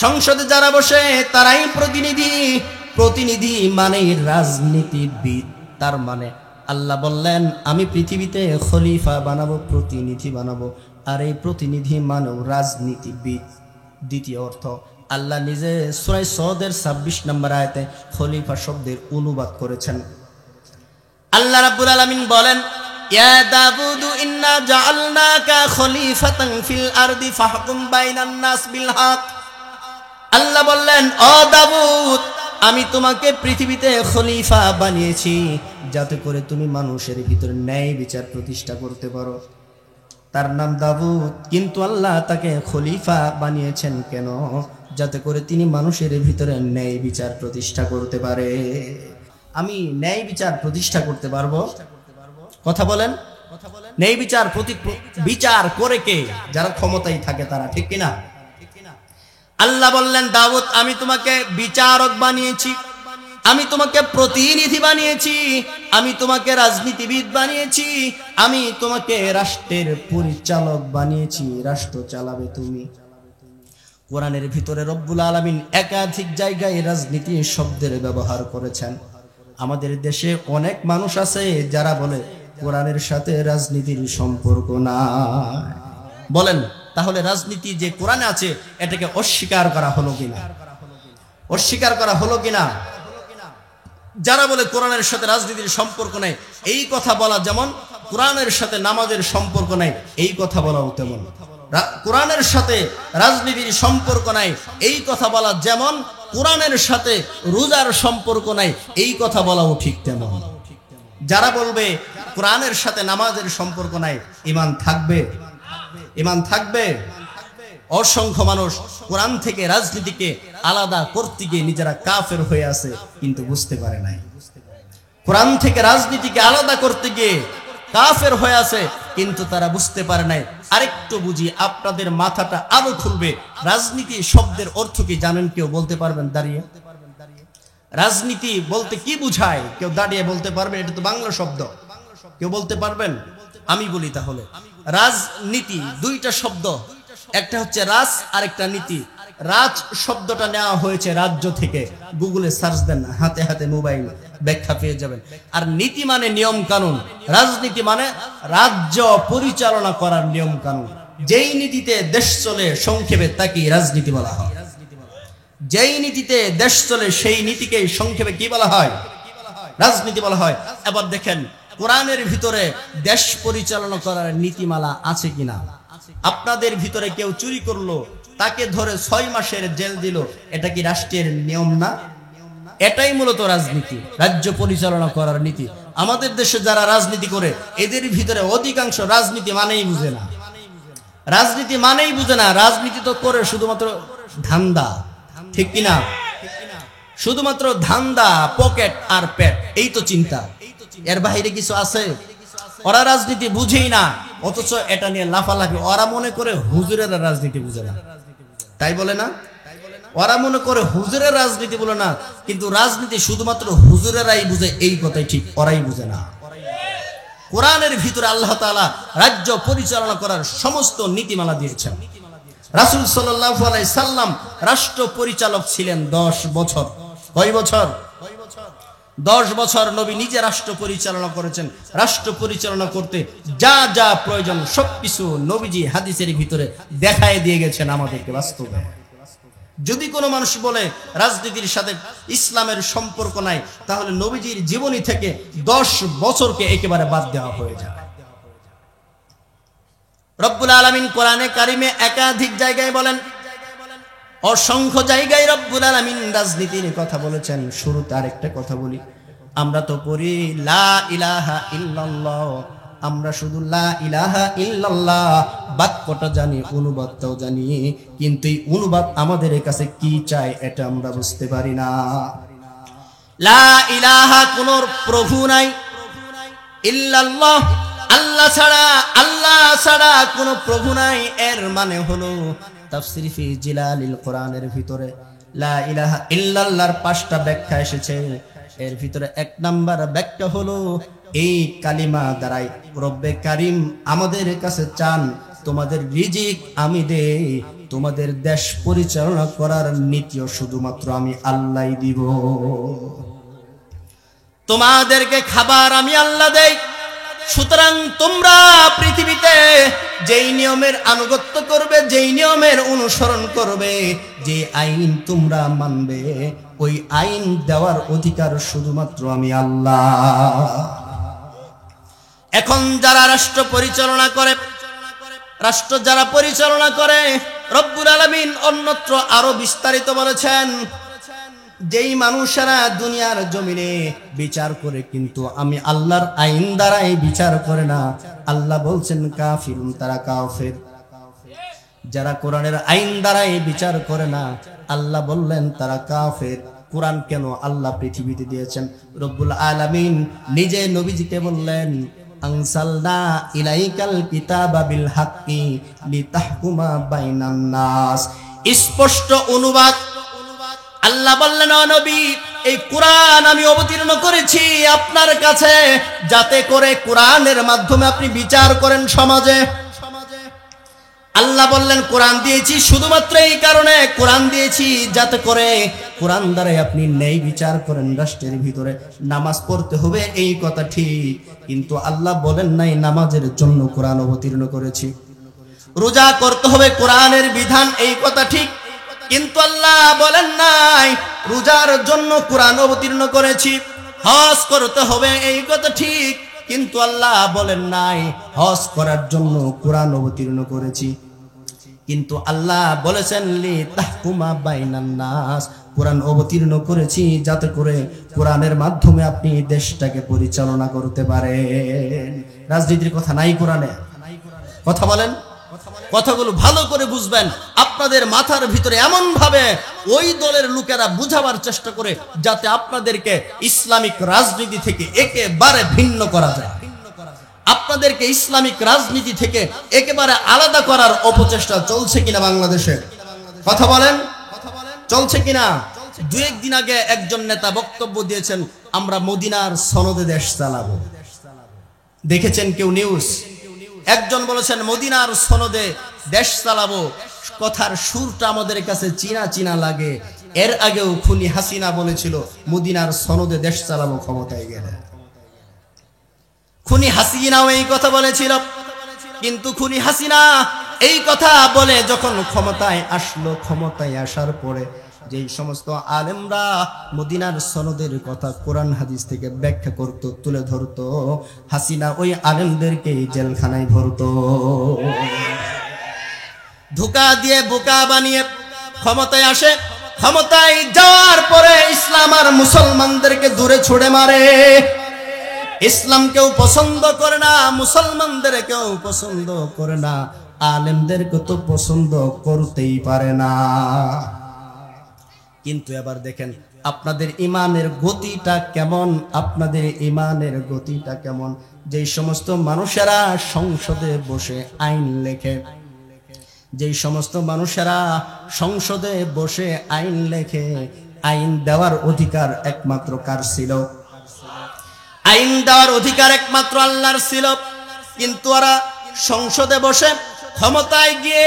S1: সংসদে যারা বসে তারাই প্রতিনিধি। প্রতিনিধি মানে রাজনীতিবিদ। তার মানে আল্লাহ বললেন আমি পৃথিবীতে খলিফা বানাবো, প্রতিনিধি বানাবো, আর এই প্রতিনিধি মানেও রাজনীতিবিদ। দ্বিতীয় অর্থ আল্লাহ নিজে সূরা সদের 26 নম্বর আয়াতে খলিফা শব্দের অনুবাদ করেছেন। আল্লাহ রাব্বুল আলামিন বলেন ইয়া দাউদু ইন্না জাআলনাকা খলিফাতান ফিল আরদি ফাহকুম বাইনান নাস বিল হক। আল্লাহ বললেন ও দাউদ, আমি তোমাকে পৃথিবীতে খলিফা বানিয়েছি যাতে করে তুমি মানুষের ভিতরে ন্যায় বিচার প্রতিষ্ঠা করতে পারো। তার নাম দাউদ, কিন্তু আল্লাহ তাকে খলিফা বানিয়েছেন কেন? যাতে করে তিনি মানুষের ভিতরে ন্যায় বিচার প্রতিষ্ঠা করতে পারে। আমি ন্যায় বিচার প্রতিষ্ঠা করতে পারবো? কথা বলেন, ন্যায় বিচার বিচার করে কে? যারা ক্ষমতায় থাকে তারা, ঠিক কিনা? আল্লাহ বললেন দাউদ আমি তোমাকে বিচারক বানিয়েছি, আমি তোমাকে প্রতিনিধি বানিয়েছি, আমি তোমাকে রাজনীতিবিদ বানিয়েছি, আমি তোমাকে রাষ্ট্রের পরিচালক বানিয়েছি, রাষ্ট্র চালাবে তুমি। কোরআনের ভিতরে রব্বুল আলামিন একাধিক জায়গায় রাজনীতি শব্দের ব্যবহার করেছেন। আমাদের দেশে অনেক মানুষ আছে যারা বলে কোরআনের সাথে রাজনীতির সম্পর্ক নাই। বলেন তাহলে রাজনীতি যে কোরআনে আছে এটাকে অস্বীকার করা হলো কিনা? অস্বীকার করা হলো কিনা? যারা বলে কোরআনের সাথে রাজনীতির সম্পর্ক নাই, এই কথা বলা যেমন কোরআনের সাথে নামাজের সম্পর্ক নাই, এই কথা বলাও তেমন। কোরআনের সাথে রাজনীতির সম্পর্ক নাই এই কথা বলা যেমন কোরআনের সাথে রোজার সম্পর্ক নাই, এই কথা বলাও ঠিক তেমন। যারা বলবে কোরআনের সাথে নামাজের সম্পর্ক নাই, ঈমান থাকবে? ঈমান থাকবে? অসংখ্য মানুষ কোরআন থেকে রাজনীতিকে আলাদা করতে গিয়ে নিজেরা কাফের হয়ে আছে, কিন্তু বুঝতে পারে নাই। কোরআন থেকে রাজনীতিকে আলাদা করতে গিয়ে কাফের হয়ে আছে, কিন্তু তারা বুঝতে পারে নাই। আরেকটু বুঝি, আপনাদের মাথাটা আরো খুলবে। রাজনীতি শব্দের অর্থ কি জানেন? কেউ বলতে পারবেন দাঁড়িয়ে? রাজনীতি বলতে কি বুঝায়? কেউ দাঁড়িয়ে বলতে পারবেন? এটা তো বাংলা শব্দ, কেউ বলতে পারবেন? আমি বলি তাহলে। রাজনীতি 2টা শব্দ, একটা হচ্ছে রাজ আর একটা নীতি। রাজ শব্দটা নেওয়া হয়েছে রাজ্য থেকে, গুগলে সার্চ দেন, হাতে হাতে মোবাইল ব্যাখ্যা পেয়ে যাবেন। আর নীতি মানে নিয়ম কানুন, রাজনীতি মানে রাজ্য পরিচালনা করার নিয়ম কানুন। যেই নীতিতে দেশ চলে সংক্ষেপে তাকে রাজনীতি বলা হয়। যেই নীতিতে দেশ চলে সেই নীতিকে সংক্ষেপে কি বলা হয়? রাজনীতি বলা হয়। এবার দেখেন কোরআনের ভিতরে দেশ পরিচালনা করার নীতিমালা আছে কিনা? আপনাদের ভিতরে কেউ চুরি করলো, তাকে ধরে 6 মাসের জেল দিল, এটা কি রাষ্ট্রের নিয়ম না? এটাই মূলত রাজনীতি, রাজ্য পরিচালনা করার নীতি। আমাদের দেশে যারা রাজনীতি করে এদের ভিতরে অধিকাংশ রাজনীতি মানেই বুঝে না। রাজনীতি মানেই বুঝে না। রাজনীতি তো করে শুধুমাত্র ধান্দা, ঠিক কিনা? শুধুমাত্র ধান্দা, পকেট আর পেট, এই তো চিন্তা। এর বাইরে কিছু আছে? ওরা রাজনীতি বুঝেই না, অথচ এটা নিয়ে লাফালাফি। ওরা মনে করে হুজুরেরা রাজনীতি বুঝে না, তাই বলে না? ওরা মনে করে হুজুরের রাজনীতি বলে না, কিন্তু রাজনীতি শুধুমাত্র হুজুরেরাই বুঝে, এই কথাই ঠিক, ওরাই বুঝে না। কোরআনের ভিতরে আল্লাহ তাআলা রাজ্য পরিচালনা করার সমস্ত নীতিমালা দিয়েছেন। রাসূল সাল্লাল্লাহু আলাইহি সাল্লাম রাষ্ট্র পরিচালক ছিলেন 10 বছর। কয় বছর? 10 বছর নবী নিজে রাষ্ট্র পরিচালনা করেছেন। রাষ্ট্র পরিচালনা করতে যা যা প্রয়োজন সবকিছু নবীজি হাদিসের ভিতরে দেখায় দিয়ে গেছেন আমাদেরকে বাস্তবে। যদি কোনো মানুষ বলে রাজনীতির সাথে ইসলামের সম্পর্ক নাই, তাহলে নবীজির জীবনী থেকে 10 বছরকে একেবারে বাদ দেওয়া হয়ে যায়। রব্বুল আলামিন কোরআনে কারিমে একাধিক জায়গায় বলেন, অসংখ্য জায়গায় রব্বুল আলামিন রাজনীতির কথা বলেছেন। শুরুতে আরেকটা কথা বলি, আমরা তো পড়ি লা ইলাহা ইল্লাল্লাহ, আমরা শুধু লা ইলাহা ইল্লাল্লাহ বাক্যটা জানি, অনুবাদটাও জানি, কিন্তু এই অনুবাদ আমাদের কাছে কি চায় এটা আমরা বুঝতে পারি না। লা ইলাহা কোন প্রভু নাই, ইল্লাল্লাহ আল্লাহ ছাড়া কোনো প্রভু নাই। এর মানে হলো তাফসীর ফি জিলালিল কোরআনের ভিতরে লা ইলাহা ইল্লাল্লাহর 5টা ব্যাখ্যা এসেছে। এর ভিতরে 1 নাম্বার ব্যাখ্যা হলো এই কালিমা দ্বারাই রব্বে কারিম আমাদের কাছে চান তোমাদের রিজিক আমি দেই, তোমাদের দেশ পরিচালনা করার নীতিও শুধুমাত্র আমি আল্লাহই দিব, তোমাদেরকে খাবার আমি আল্লাহ দেই। সুতরাং তোমরা পৃথিবীতে যেই নিয়মের আনুগত্য করবে, যেই নিয়মের অনুসরণ করবে, যে আইন তোমরা মানবে, ওই আইন দেওয়ার অধিকার শুধুমাত্র আমি আল্লাহ। এখন যারা রাষ্ট্র পরিচালনা করে, রাষ্ট্র যারা পরিচালনা করে, রব্বুল আলামিন অন্যত্র আরো বিস্তারিত বলেছেন, যেই মানুষেরা দুনিয়ার জমিনে বিচার করে কিন্তু আমি আল্লাহর আইন দ্বারাই বিচার করে না, আল্লাহ বলছেন কাফিরুন, তারা কাফের। যারা কোরআনের আইন দ্বারাই বিচার করে না, আল্লাহ বললেন তারা কাফের। কোরআন কেন আল্লাহ পৃথিবীতে দিয়েছেন? রব্বুল আলামিন নিজে নবীজিকে বললেন আনসালনা ইলাইকাল কিতাবা বিল হাক্কি লিতাহকুমা বাইনান নাস। স্পষ্ট অনুবাদ, আল্লাহ বললেন ও নবী, এই কোরআন আমি অবতীর্ণ করেছি আপনার কাছে, যাতে করে কোরআনের মাধ্যমে আপনি বিচার করেন সমাজে। আল্লাহ বললেন কোরআন দিয়েছি শুধুমাত্র এই কারণে, কোরআন দিয়েছি যাতে করে কোরআন দ্বারাই আপনি ন্যায় বিচার করেন রাষ্ট্রের ভিতরে। নামাজ পড়তে হবে এই কথা ঠিক, কিন্তু আল্লাহ বলেন নাই নামাজের জন্য কোরআন অবতীর্ণ করেছি। রোজা করতে হবে কোরআনের বিধান এই কথা ঠিক, কিন্তু আল্লাহ বলেন নাই রোজার জন্য কোরআন অবতীর্ণ করেছি। হজ করতে হবে এই কথা ঠিক, কিন্তু আল্লাহ বলেন নাই হজ করার জন্য কোরআন অবতীর্ণ করেছি। কিন্তু আল্লাহ বলেছেন লি তাহকুমা বাইনান নাস, কোরআন অবতীর্ণ করেছি যাতে করে কোরআনের মাধ্যমে আপনি দেশটাকে পরিচালনা করতে পারেন। রাজনীতির কথা নাই কোরআনে? কথা বলেন, কথাগুলো ভালো করে বুঝবেন। আপনাদের মাথার ভিতরে এমন ভাবে ওই দলের লোকেরা বুঝাবার চেষ্টা করে যাতে আপনাদেরকে ইসলামিক রাজনীতি থেকে একেবারে ভিন্ন করা যায়, আপনাদেরকে ইসলামিক রাজনীতি থেকে একেবারে আলাদা করার অপচেষ্টা চলছে কিনা বাংলাদেশে? কথা বলেন, চলছে কিনা? 2-1 দিন আগে একজন নেতা বক্তব্য দিয়েছেন আমরা মদিনার সনদে দেশ চালাবো। দেখেছেন কেউ নিউজ? একজন বলেছেন মদিনার সনদে দেশ চালাবো। কথার সুরটা আমাদের কাছে চিনা চিনা লাগে। এর আগেও খুনি হাসিনা বলেছিল মদিনার সনদে দেশ চালাবো ক্ষমতায় গেলে। খুনি হাসিনাও এই কথা বলেছিল, কিন্তু খুনি হাসিনা এই কথা বলে যখন ক্ষমতায় আসলো, ক্ষমতায় আসার পরে যেই সমস্ত আলেমরা মদিনার সনদের কথা কোরআন হাদিস থেকে ব্যাখ্যা করত, তুলে ধরতো, হাসিনা ওই আলেমদেরকে জেলখানায় ভরতো। ধোঁকা দিয়ে বোকা বানিয়ে ক্ষমতায় আসে, ক্ষমতায় যাওয়ার পরে ইসলাম আর মুসলমানদেরকে দূরে ছুড়ে মারে। ইসলাম কেউ পছন্দ করে না, মুসলমানদের কেউ পছন্দ করে না, আলেমদেরকে তো পছন্দ করতেই পারে না। কিন্তু এবার দেখেন আপনাদের ইমানের গতিটা কেমন, আপনাদের ইমানের গতিটা কেমন। যেই সমস্ত মানুষেরা সংসদে বসে আইন লেখে, যেই সমস্ত মানুষেরা সংসদে বসে আইন লেখে, আইন দেওয়ার অধিকার একমাত্র কার ছিল? আইন দেওয়ার অধিকার একমাত্র আল্লাহর ছিল। কিন্তু ওরা সংসদে বসে ক্ষমতায় গিয়ে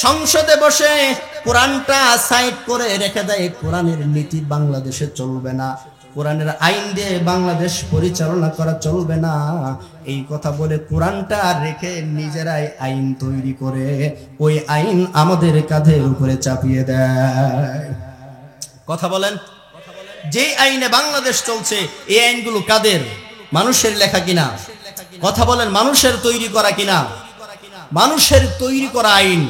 S1: সংসদে বসে কোরআনটা সাইড করে রেখে দেয়, কোরআনের নীতি বাংলাদেশে চলবে না, কোরআনের আইন দিয়ে বাংলাদেশ পরিচালনা করা চলবে না, এই কথা বলে কোরআনটা রেখে নিজেরাই আইন তৈরি করে ওই আইন আমাদের কাঁধের উপরে চাপিয়ে দেয়। কথা বলেন, যে আইনে বাংলাদেশ চলছে এই আইনগুলো কাদের? মানুষের লেখা কিনা? কথা বলেন, মানুষের তৈরি করা কিনা? মানুষের তৈরি করা আইন।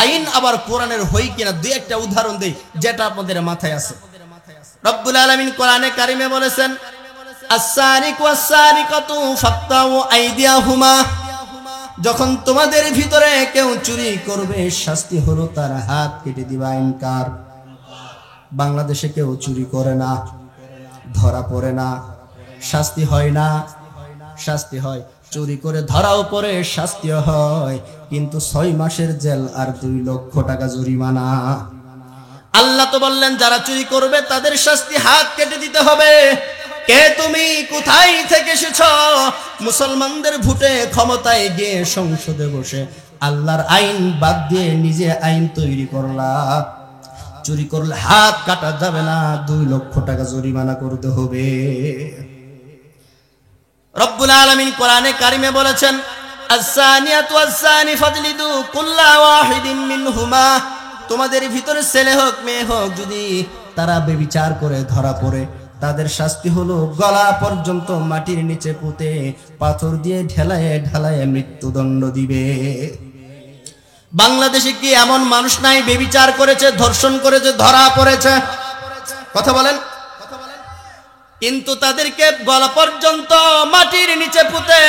S1: আইন আবার কোরআনের হই কিনা দুই একটা উদাহরণ দেই যেটা আপনাদের মাথায় আছে। রব্বুল আলামিন কোরআনে কারিমে বলেছেন, আস-সারিকু ওয়াস-সারিকাতু ফাকতাউ আইদিয়াহুমা, যখন তোমাদের ভিতরে কেউ চুরি করবে শাস্তি হলো তার হাত কেটে দিবা। আইন কার? বাংলাদেশে কেউ চুরি করে না, ধরা পড়ে না, শাস্তি হয় না? শাস্তি হয়। চুরি করে ধরাও পড়ে, শাস্তিও হয়, কিন্তু 6 মাসের জেল আর 2 লক্ষ টাকা জরিমানা। আল্লাহ তো বললেন যারা চুরি করবে তাদের শাস্তি হাত কেটে দিতে হবে। কে তুমি? কোথায় থেকে এসেছ? মুসলমানদের ভোটে ক্ষমতায় গিয়ে সংসদে বসে আল্লাহর আইন বাদ দিয়ে নিজে আইন তৈরি করলা। চুরি করলে হাত কাটা যাবে না, 2 লক্ষ টাকা জরিমানা করতে হবে। রব্বুল আলামিন কোরআনে কারিমে বলেছেন, আস-সানিয়াতু ওয়াস-সানি ফাজলিদু কুল্লা ওয়াহিদিন মিনহুমা, তোমাদের ভিতরে ছেলে হোক মেয়ে হোক যদি তারা বেবিচার করে ধরা পড়ে তাদের শাস্তি হলো গলা পর্যন্ত মাটির নিচে পুঁতে পাথর দিয়ে ঢেলায় ঢালায় মৃত্যুদণ্ড দিবে। বাংলাদেশে কি এমন মানুষ নাই বেবিচার করেছে, ধর্ষণ করেছে, ধরা পড়েছে? কথা বলেন। কিন্তু তাদেরকে গলা পর্যন্ত মাটির নিচে পুঁতে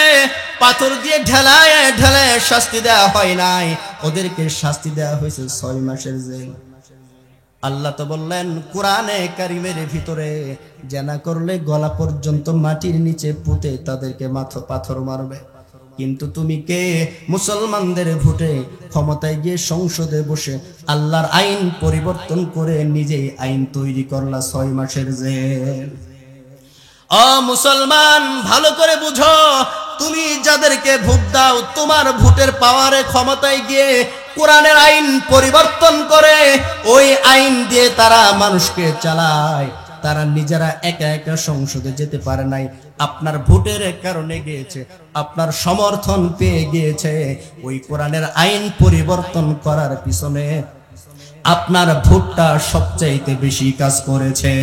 S1: পাথর দিয়ে ঢেলায় ঢেলায় শাস্তি দেওয়া হয় নাই, ওদেরকে শাস্তি দেওয়া হয়েছে 6 মাসের জেল। আল্লাহ তো বললেন কোরআনে কারিমের ভিতরে, জানা করলে গলা পর্যন্ত মাটির নিচে পুঁতে তাদেরকে পাথর মারবে। কিন্তু তুমি কে? মুসলমানদের ভোটে ক্ষমতায় গিয়ে সংসদে বসে আল্লাহর আইন পরিবর্তন করে নিজেই আইন তৈরি করলা, 6 মাসের জেল। ও মুসলমান, ভালো করে বুঝো, তুমি যাদেরকে ভোট দাও তোমার ভোটের পাওয়ারে ক্ষমতায় গিয়ে কোরআনের আইন পরিবর্তন করে ওই আইন দিয়ে তারা মানুষকে চালায়। তারা নিজেরা একা একা সংসদে যেতে পারে নাই, আপনার ভোটের কারণে গিয়েছে, আপনার সমর্থন পেয়ে গিয়েছে। ওই কোরআনের আইন পরিবর্তন করার পিছনে আপনার ভোটটা সবচাইতে বেশি কাজ করেছে।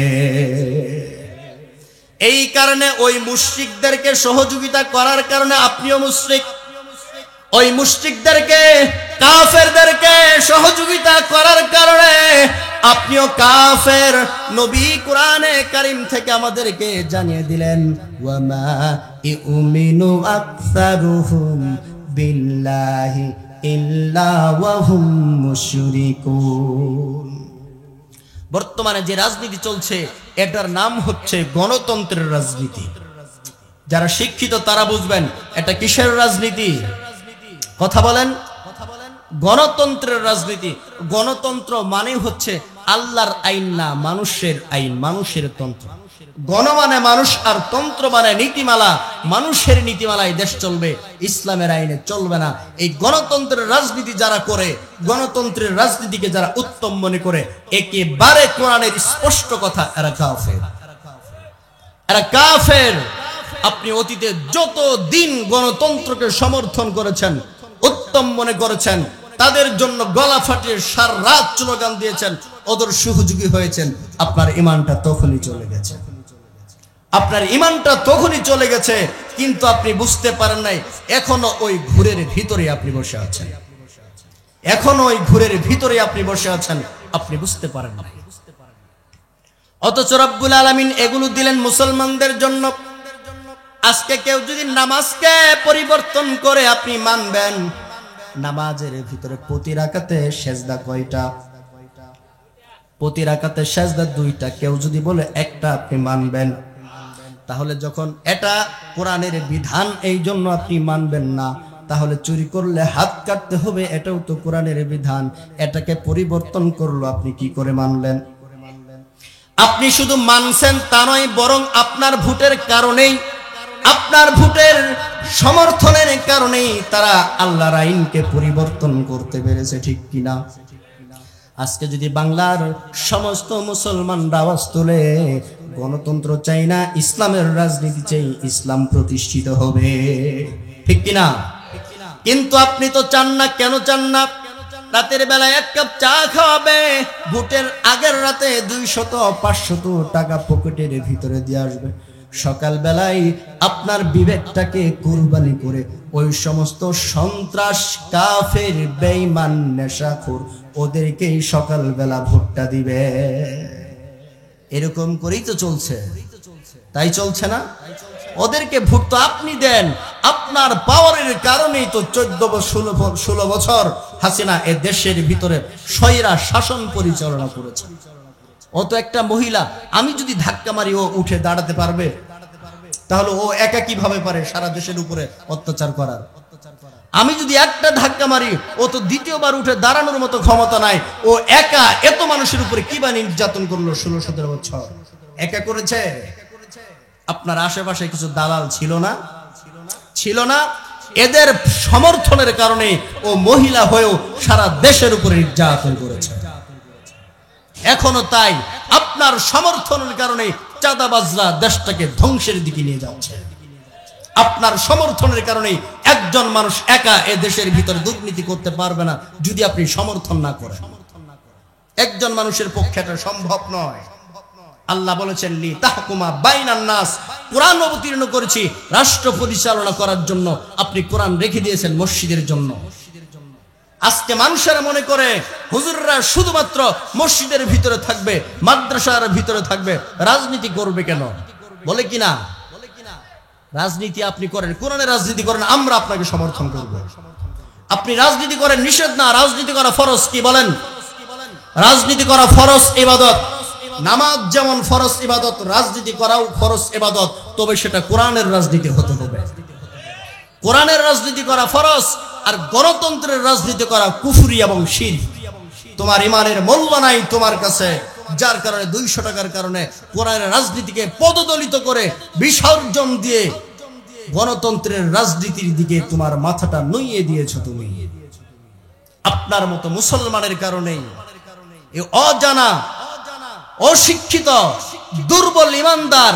S1: এই কারণে ওই মুশরিকদেরকে সহযোগিতা করার কারণে আপনিও মুশরিক, ওই মুশরিকদেরকে কাফেরদেরকে সহযোগিতা করার কারণে আপনিও কাফের। নবী কোরআনে কারীম থেকে আমাদেরকে জানিয়ে দিলেন, ওয়ামা ইউমিনু আকসারুহুম বিল্লাহি ইল্লা ওয়া হুম মুশরিকুন। বর্তমানে যে রাজনীতি চলছে এটার নাম হচ্ছে গণতন্ত্রের রাজনীতি। যারা শিক্ষিত তারা বুঝবেন এটা কিসের রাজনীতি। কথা বলেন, গণতন্ত্রের রাজনীতি। গণতন্ত্র মানে হচ্ছে আল্লাহর আইন না, মানুষের আইন, মানুষের তন্ত্র। গণ মানে মানুষ আর তন্ত্র মানে নীতিমালা। মানুষের নীতিমালায় দেশ চলবে, ইসলামের আইনে চলবে না। এই গণতন্ত্রের রাজনীতি যারা করে, গণতন্ত্রের রাজনীতিকে যারা উত্তম মনে করে, একেবারে কোরআনের স্পষ্ট কথা, এরা কাফের, এরা কাফের। আপনি অতীতে যত দিন গণতন্ত্রকে সমর্থন করেছেন, উত্তম মনে করেছেন, তাদের জন্য গলা ফাটিয়ে সারা রাত স্লোগান দিয়েছেন, ওদের সহযোগী হয়েছেন, আপনার ঈমানটা তখনই চলে গেছে। আপনার ঈমানটা তখনই চলে গেছে, কিন্তু আপনি বুঝতে পারেন নাই। এখনো ওই ঘুরের ভিতরে আপনি বসে আছেন, এখনো ওই ঘুরের ভিতরে আপনি বসে আছেন, আপনি বুঝতে পারেন নাই। অথচ রব্বুল আলামিন এগুলো দিলেন মুসলমানদের জন্য। আজকে কেউ যদি নামাজকে পরিবর্তন করে আপনি মানবেন, নামাজের ভিতরে প্রতি রাকাতে সেজদা কয়টা? প্রতি রাকাতে সেজদা 2টা। কেউ যদি বলে একটা, আপনি মানবেন। তাহলে যখন এটা কোরআনের বিধান এই জন্য আপনি মানবেন না, তাহলে চুরি করলে হাত কাটতে হবে, এটাও তো কোরআনের বিধান। এটাকে পরিবর্তন করলো, আপনি কি করে মানলেন? আপনি শুধু মানছেন তা নয়, বরং আপনার ভোটের কারণেই আপনার ভোটের সমর্থনের কারণেই তারা আল্লাহর আইনকে পরিবর্তন করতে পেরেছে, ঠিক কিনা? আজকে যদি বাংলার সমস্ত মুসলমানরা আওয়াজ তোলে গণতন্ত্র চাই না, ইসলামের রাজনীতি চাই, ইসলাম প্রতিষ্ঠিত হবে, ঠিক কিনা? কিন্তু আপনি তো চান না। কেন চান না? রাতের বেলায় এক কাপ চা খাওয়াবে, ভোটের আগের রাতে 200-500 টাকা পকেটের ভিতরে দিয়ে আসবে। সকাল বেলায় আপনার বিবেকটাকে কুরবানি করে ওই সমস্ত সন্ত্রাস, কাফের, বেঈমান, নেশাখোর ওদেরকেই সকাল বেলা ভোটটা দিবে। এরকম করেই তো চলছে, তাই চলছে না? ওদেরকে ভোট তো আপনি দেন, আপনার পাওয়ারের কারণেই তো 14-16 বছর হাসিনা এ দেশের ভিতরে স্বৈরা শাসন পরিচালনা করেছে। ও তো একটা মহিলা, আমি যদি ধাক্কা মারি ও উঠে দাঁড়াতে পারবে? তাহলে ও একা কিভাবে পারে সারা দেশের উপরে অত্যাচার করার? আমি যদি একটা ধাক্কা মারি, ও তো দ্বিতীয়বার উঠে দাঁড়ানোর মতো ক্ষমতা নাই। ও একা এত মানুষের উপরে কিবা নির্যাতন করলো 16-17 বছর? একা করেছে? আপনার আশেপাশে কিছু দালাল ছিল না? ছিল না? এদের সমর্থনের কারণে ও মহিলা হয়েও সারা দেশের উপরে নির্যাতন করেছে। এখনো তাই আপনার সমর্থনের কারণে চাঁদাবাজরা দেশটাকে ধ্বংসের দিকে নিয়ে যাচ্ছে। আপনার সমর্থনের কারণে একজন মানুষ একা এ দেশের ভিতরে দুর্নীতি করতে পারবে না যদি আপনি সমর্থন না করেন। একজন মানুষের পক্ষে এটা সম্ভব নয়। আল্লাহ বলেছেন লি তাহকুমা বাইনান নাস, কোরআন অবতীর্ণ করেছি রাষ্ট্র পরিচালনা করার জন্য। আপনি কোরআন রেখে দিয়েছেন মসজিদের জন্য। আজকে মানুষেরা মনে করে হুজুররা শুধুমাত্র মসজিদের ভিতরে থাকবে, মাদ্রাসার ভিতরে থাকবে, রাজনীতি করবে কেন? বলে কিনা? রাজনীতি আপনি করেন, কোরআনের রাজনীতি করেন, আমরা আপনাকে সমর্থন করব। আপনি রাজনীতি করেন, নিষেধ না। রাজনীতি করা ফরজ, কি বলেন? রাজনীতি করা ফরজ ইবাদত। নামাজ যেমন ফরজ ইবাদত, রাজনীতি করাও ফরজ ইবাদত, তবে সেটা কোরআনের রাজনীতি হতে হবে। কোরআনের রাজনীতি করা ফরজ, আর গণতন্ত্রের রাজনীতি করা কুফরি এবং শিরক। তোমার ইমানের মূল্য নাই তোমার কাছে, যার কারণে 200 টাকার কারণে কোরআনের রাজনীতিকে পদদলিত করে বিসর্জন দিয়ে গণতন্ত্রের রাজনীতির দিকে তোমার মাথাটা নুইয়ে দিয়েছো তুমি। আপনার মতো মুসলমানের কারণেই এই অজানা, অশিক্ষিত, দুর্বল ইমানদার,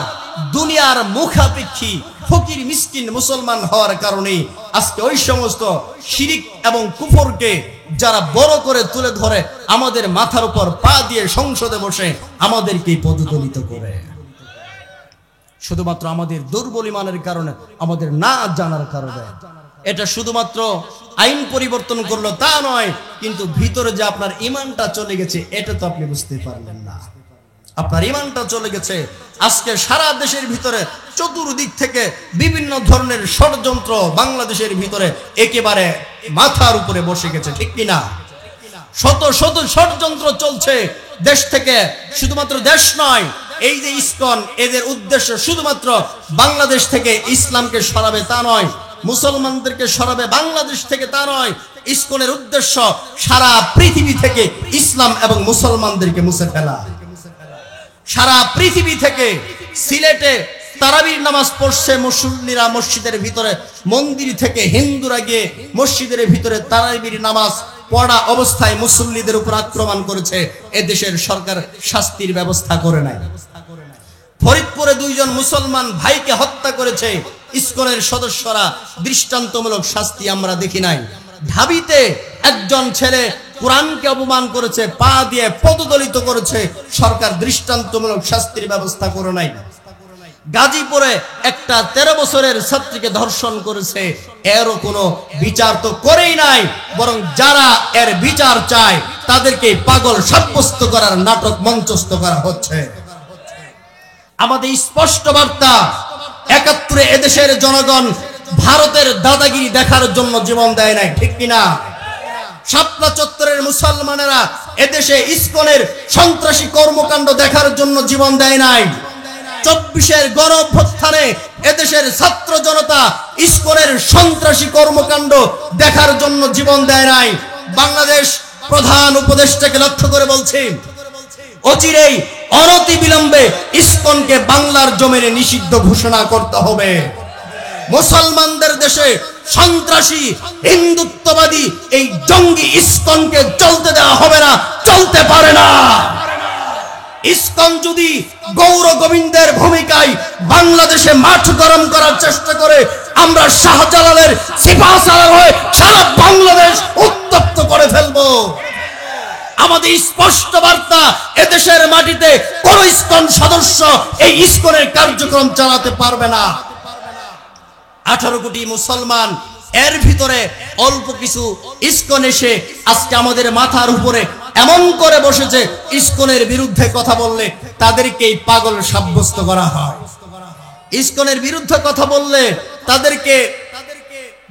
S1: দুনিয়ার মুখাপেক্ষী, ফকির মিসকিন মুসলমান হওয়ার কারণে আজকে ওই সমস্ত শিরিক এবং কুফরকে যারা বড় করে তুলে ধরে আমাদের মাথার উপর পা দিয়ে সংসদে বসে আমাদেরকে পদদলিত করে, শুধুমাত্র আমাদের দুর্বল ইমানের কারণে, আমাদের না জানার কারণে। এটা শুধুমাত্র আইন পরিবর্তন করলো তা নয়, কিন্তু ভিতরে যে আপনার ইমানটা চলে গেছে এটা তো আপনি বুঝতে পারলেন না। আপনার ইমানটা চলে গেছে। আজকে সারা দেশের ভিতরে চতুর্দিক থেকে বিভিন্ন ধরনের ষড়যন্ত্র বাংলাদেশের ভিতরে একেবারে মাথার উপরে বসে গেছে, ঠিক কিনা? শত শত ষড়যন্ত্র চলছে দেশ থেকে, শুধুমাত্র দেশ নয়। এই যে ইসকন, এদের উদ্দেশ্য শুধুমাত্র বাংলাদেশ থেকে ইসলামকে সরাবে তা নয়, মুসলমানদেরকে সরাবে বাংলাদেশ থেকে তা নয়। ইসকনের উদ্দেশ্য সারা পৃথিবী থেকে ইসলাম এবং মুসলমানদেরকে মুছে ফেলা। সারা পৃথিবী থেকে সিলেটে তারাবির নামাজ পড়ছে মুসল্লিরা মসজিদের ভিতরে, মন্দির থেকে হিন্দুরা গিয়ে মসজিদের ভিতরে তারাবির নামাজ পড়া অবস্থায় মুসল্লিদের উপর আক্রমণ করেছে। এদেশের সরকার শাস্তির ব্যবস্থা করে নাই। ফরিদপুরে 2 জন মুসলমান ভাইকে হত্যা করেছে ইসকনের সদস্যরা, দৃষ্টান্তমূলক শাস্তি আমরা দেখি নাই। ঢাবিতে একজন ছেলে কোরআনকে অপমান করেছে, পা দিয়ে পদদলিত করেছে, সরকার দৃষ্টান্তমূলক শাস্তির ব্যবস্থা করে নাই। গাজীপুরে একটা 13 বছরের ছাত্রীকে ধর্ষণ করেছে, এরও কোনো বিচার তো করেই নাই, বরং যারা এর বিচার চায় তাদেরকে পাগল সাব্যস্ত করার নাটক মঞ্চস্থ করা হচ্ছে। আমাদের স্পষ্ট বার্তা, 71-এ এদেশের জনগণ ভারতের দাদাগিরি দেখার জন্য জীবন দেয় নাই, ঠিক কিনা? শাপলা চত্বরের মুসলমানেরা এদেশে ইসকনের সন্ত্রাসী কর্মকাণ্ড দেখার জন্য জীবন দেয় নাই। 24-এর গণঅভ্যুত্থানে এদেশের ছাত্র জনতা ইসকনের সন্ত্রাসী কর্মকাণ্ড দেখার জন্য জীবন দেয় নাই। বাংলাদেশ প্রধান উপদেষ্টাকে লক্ষ্য করে বলছি, অচিরেই অনতি বিলম্বে ইসকনকে বাংলার জমিনে নিষিদ্ধ ঘোষণা করতে হবে। মুসলমানদের দেশে সন্ত্রাসী হিন্দুত্ববাদী এই জঙ্গি ইসকনকে চলতে দেওয়া হবে না, চলতে পারে না। ইসকন যদি গৌর গোবিন্দের ভূমিকায় বাংলাদেশে মাঠ গরম করার চেষ্টা করে, আমরা শাহজালালের সিপাহসালার হয়ে সারা বাংলাদেশ উত্তপ্ত করে ফেলবো। আমাদের স্পষ্ট বার্তা, এদেশের মাটিতে কোন ইসকন সদস্য এই ইসকনের কার্যক্রম চালাতে পারবে না। 18 কোটি মুসলমান, এর ভিতরে অল্প কিছু ইসকন এসে আজকে আমাদের মাথার উপরে এমন করে বসেছে, ইসকনের বিরুদ্ধে কথা বললে তাদেরকেই পাগল সাব্যস্ত করা হয়। ইসকনের বিরুদ্ধে কথা বললে তাদেরকে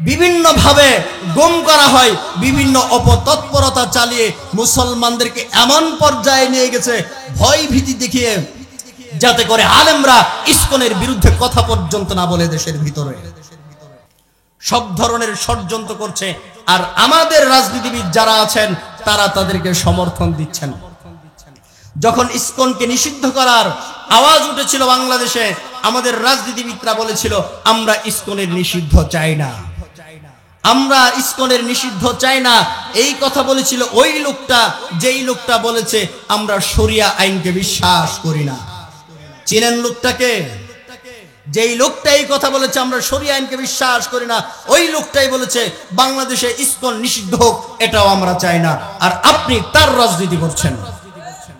S1: বিভিন্ন ভাবে গুম করা হয়, বিভিন্ন অপতৎপরতা চালিয়ে মুসলমানদেরকে এমন পর্যায়ে নিয়ে গেছে ভয় ভীতি দেখিয়ে, যাতে করে আলেমরা ইসকনের বিরুদ্ধে কথা পর্যন্ত না বলে দেশের ভিতরে সব ধরনের ষড়যন্ত্র করছে। আর আমাদের রাজনীতিবিদ যারা আছেন তারা তাদেরকে সমর্থন দিচ্ছেন। যখন ইসকনকে নিষিদ্ধ করার আওয়াজ উঠেছিল বাংলাদেশে, আমাদের রাজনীতিবিদরা বলেছিল আমরা ইসকনের নিষিদ্ধ চাই না, আমরা ইসকনের নিষিদ্ধ চাই না। এই কথা বলেছিল ওই লোকটা, যেই লোকটা বলেছে আমরা শরিয়া আইনকে বিশ্বাস করি না। চিনেন লোকটাকে? যেই লোকটা এই কথা বলেছে আমরা শরিয়া আইনকে বিশ্বাস করি না, ওই লোকটাই বলেছে বাংলাদেশে ইসকন নিষিদ্ধ হোক, এটাও আমরা চাই না। আর আপনি তার রাজনীতি করছেন,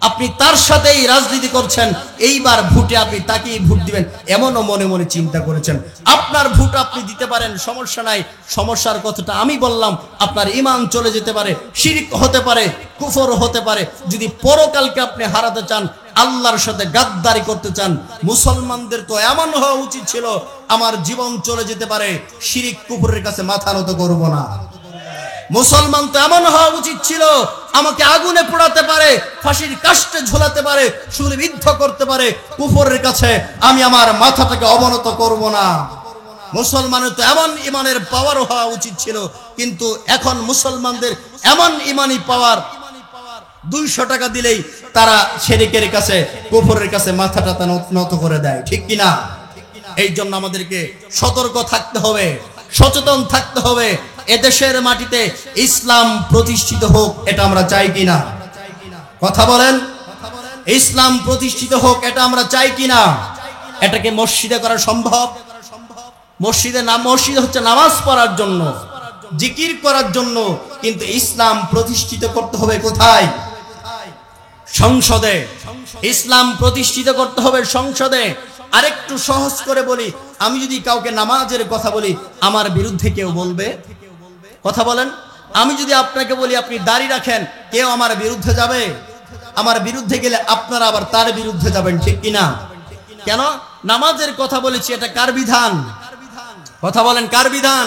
S1: আপনি তার সাথেই রাজনীতি করছেন। এইবার ভোটে আপনি তাকেই ভোট দিবেন এমনও মনে মনে চিন্তা করেছেন। আপনার ভোট আপনি দিতে পারেন, সমস্যা নাই। সমস্যার কথাটা আমি বললাম, আপনার ঈমান চলে যেতে পারে, শিরক হতে পারে, কুফর হতে পারে। যদি পরকালকে আপনি হারাতে চান, আল্লাহর সাথে গাদ্দারি করতে চান, মুসলমানদের তো এমন হওয়া উচিত ছিল আমার জীবন চলে যেতে পারে, শিরক কুফরের কাছে মাথা নত করব না। মুসলমান তো এমন হওয়া উচিত ছিল আমাকে আগুনে পোড়াতে পারে, ফাঁসির কাস্টে ঝোলাতে পারে, শূলবিদ্ধ করতে পারে, কুফরের কাছে আমি আমার মাথাটাকে অবনত করব না। মুসলমানের তো এমন ইমানের পাওয়ার হওয়া উচিত ছিল, কিন্তু এখন মুসলমানদের এমন ইমানি পাওয়ার, 200 টাকা দিলেই তারা শিরকের কাছে, কুফরের কাছে মাথাটা নত করে দেয়, ঠিক কিনা? এই জন্য আমাদেরকে সতর্ক থাকতে হবে, সচেতন থাকতে হবে। এদেশের মাটিতে ইসলাম প্রতিষ্ঠিত হোক, এটা আমরা চাই কিনা? কথা বলেন। ইসলাম প্রতিষ্ঠিত হোক, এটা আমরা চাই কিনা? এটাকে মসজিদে করা সম্ভব? মসজিদ হচ্ছে নামাজ পড়ার জন্য, জিকির করার জন্য, কিন্তু ইসলাম প্রতিষ্ঠিত করতে হবে কোথায়? সংসদে। ইসলাম প্রতিষ্ঠিত করতে হবে সংসদে। আরেকটু সহজ করে বলি, আমি যদি কাউকে নামাজের কথা বলি, আমার বিরুদ্ধে কেউ বলবে? কথা বলেন। আমি যদি আপনাকে বলি আপনি দাড়ি রাখেন, কেউ আমার বিরুদ্ধে যাবে? আমার বিরুদ্ধে গেলে আপনারা আবার তার বিরুদ্ধে যাবেন, ঠিক কিনা? কেন? নামাজের কথা বলেছি, এটা কার বিধান? কথা বলেন, কার বিধান?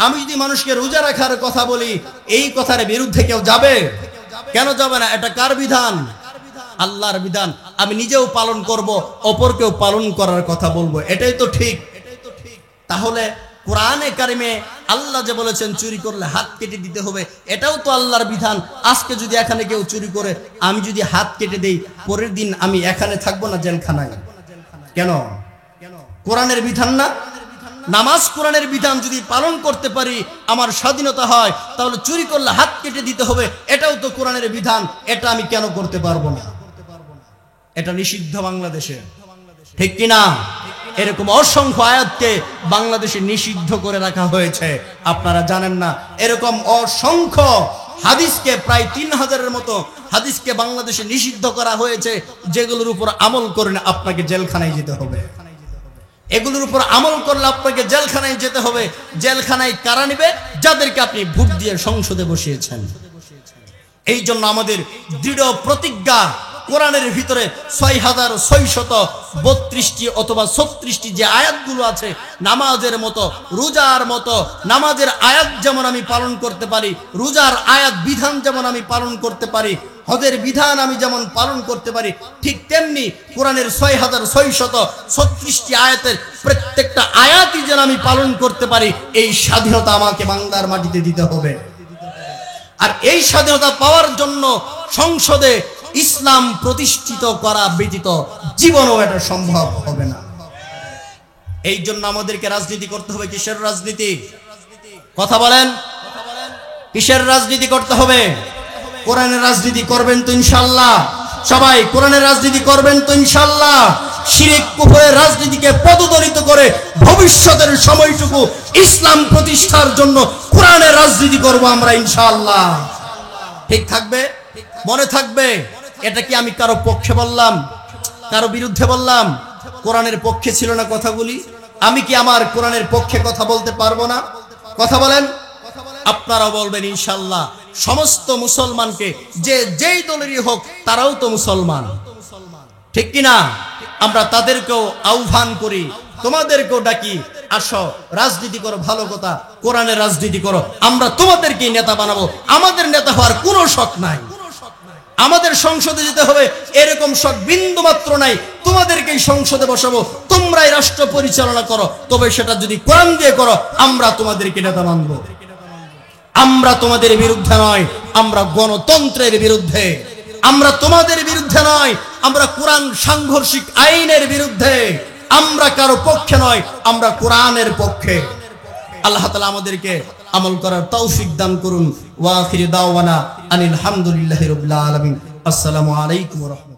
S1: আমি যদি মানুষকে রোজা রাখার কথা বলি, এই কথার বিরুদ্ধে কেউ যাবে? কেন যাবে না? এটা কার বিধান? আল্লাহর বিধান। আমি নিজেও পালন করব, অপরকেও পালন করার কথা বলবো, এটাই তো ঠিক। তাহলে কোরআনে কারিমে আল্লাহ যে বলেছেন চুরি করলে হাত কেটে দিতে হবে, এটাও তো আল্লাহর বিধান। আজকে যদি এখানে কেউ চুরি করে, আমি যদি হাত কেটে দেই, পরের দিন আমি এখানে থাকবো না, জেলখানায়। কেন? কোরআনের বিধান না? নামাজ কোরআনের বিধান, যদি পালন করতে পারি আমার স্বাধীনতা হয়, তাহলে চুরি করলে হাত কেটে দিতে হবে, এটাও তো কোরআনের বিধান। এটা আমি কেন করতে পারবো না? এটা নিষিদ্ধ বাংলাদেশে, ঠিক কিনা? এরকম অসংখ্য আয়াতকে বাংলাদেশে নিষিদ্ধ করে রাখা হয়েছে, আপনারা জানেন না? এরকম অসংখ্য হাদিসকে, প্রায় 3000-এর মতো হাদিসকে বাংলাদেশে নিষিদ্ধ করা হয়েছে, যেগুলোর উপর আমল করে না আপনাকে জেলখানায় যেতে হবে। এগুলোর উপর আমল করলে আপনাকে জেলখানায় যেতে হবে। জেলখানায় কারা নেবে? যাদেরকে আপনি ভোট দিয়ে সংসদে বসিয়েছেন। এই জন্য আমাদের দৃঢ় প্রতিজ্ঞা, কোরআনের ভিতরে 6632টি অথবা 36টি যে আয়াতগুলো আছে, নামাজের মতো, রোজার মতো, নামাজের আয়াত যেমন আমি পালন করতে পারি, রোজার আয়াত বিধান যেমন আমি পালন করতে পারি, হজের বিধান আমি যেমন পালন করতে পারি, ঠিক তেমনি কোরআনের 6636টি আয়াতের প্রত্যেকটা আয়াতই যেন আমি পালন করতে পারি, এই স্বাধীনতা আমাকে বাংলার মাটিতে দিতে হবে। আর এই স্বাধীনতা পাওয়ার জন্য সংসদে ইসলাম প্রতিষ্ঠিত করা ব্যতীত জীবনও এটা সম্ভব হবে না। এই জন্য আমাদেরকে রাজনীতি করতে হবে। কিসের রাজনীতি? কথা বলেন, কিসের রাজনীতি করতে হবে? কোরআনের রাজনীতি করবেন তো ইনশাআল্লাহ? সবাই কোরআনের রাজনীতি করবেন তো ইনশাআল্লাহ? শিরক কুফরের রাজনীতিকে পদদলিত করে ভবিষ্যতের সময়টুকু ইসলাম প্রতিষ্ঠার জন্য কোরআনের রাজনীতি করব আমরা ইনশাআল্লাহ। ঠিক থাকবে? মনে থাকবে? এটা কি আমি কারো পক্ষে বললাম, কারো বিরুদ্ধে বললাম? কোরআনের পক্ষে ছিল না কথাগুলি? আমি কি আমার কোরআনের পক্ষে কথা বলতে পারবো না? কথা বলেন। আপনারাও বলবেন ইনশাআল্লাহ। সমস্ত মুসলমানকে, যে যেই দলেরই হোক, তারাও তো মুসলমান, ঠিক কিনা? আমরা তাদেরকেও আহ্বান করি, তোমাদেরকেও ডাকি, আসো রাজনীতি করো, ভালো কথা, কোরআনের রাজনীতি করো। আমরা তোমাদেরকে নেতা বানাবো। আমাদের নেতা হওয়ার কোনো শখ নাই, আমাদের সংসদে যেতে হবে এরকম শখ বিন্দু মাত্র নাই। তোমাদেরকেই সংসদে বসাবো, তোমরাই রাষ্ট্র পরিচালনা করো, তবে সেটা যদি কোরআন দিয়ে করো, আমরা তোমাদেরকে নেতা মানবো। আমরা তোমাদের বিরুদ্ধে নয়, আমরা গণতন্ত্রের বিরুদ্ধে। আমরা তোমাদের বিরুদ্ধে নয়, আমরা কোরআন সাংঘর্ষিক আইনের বিরুদ্ধে। আমরা কারো পক্ষে নয়, আমরা কোরআনের পক্ষে। আল্লাহ তাআলা আমাদেরকে আমল করার তৌফিক দান করুন। ওয়া আখিরু দাওয়ানা আনিল হামদুলিল্লাহি রাব্বিল আলামিন। আসসালামু আলাইকুম ওয়া রাহমাতুল্লাহ।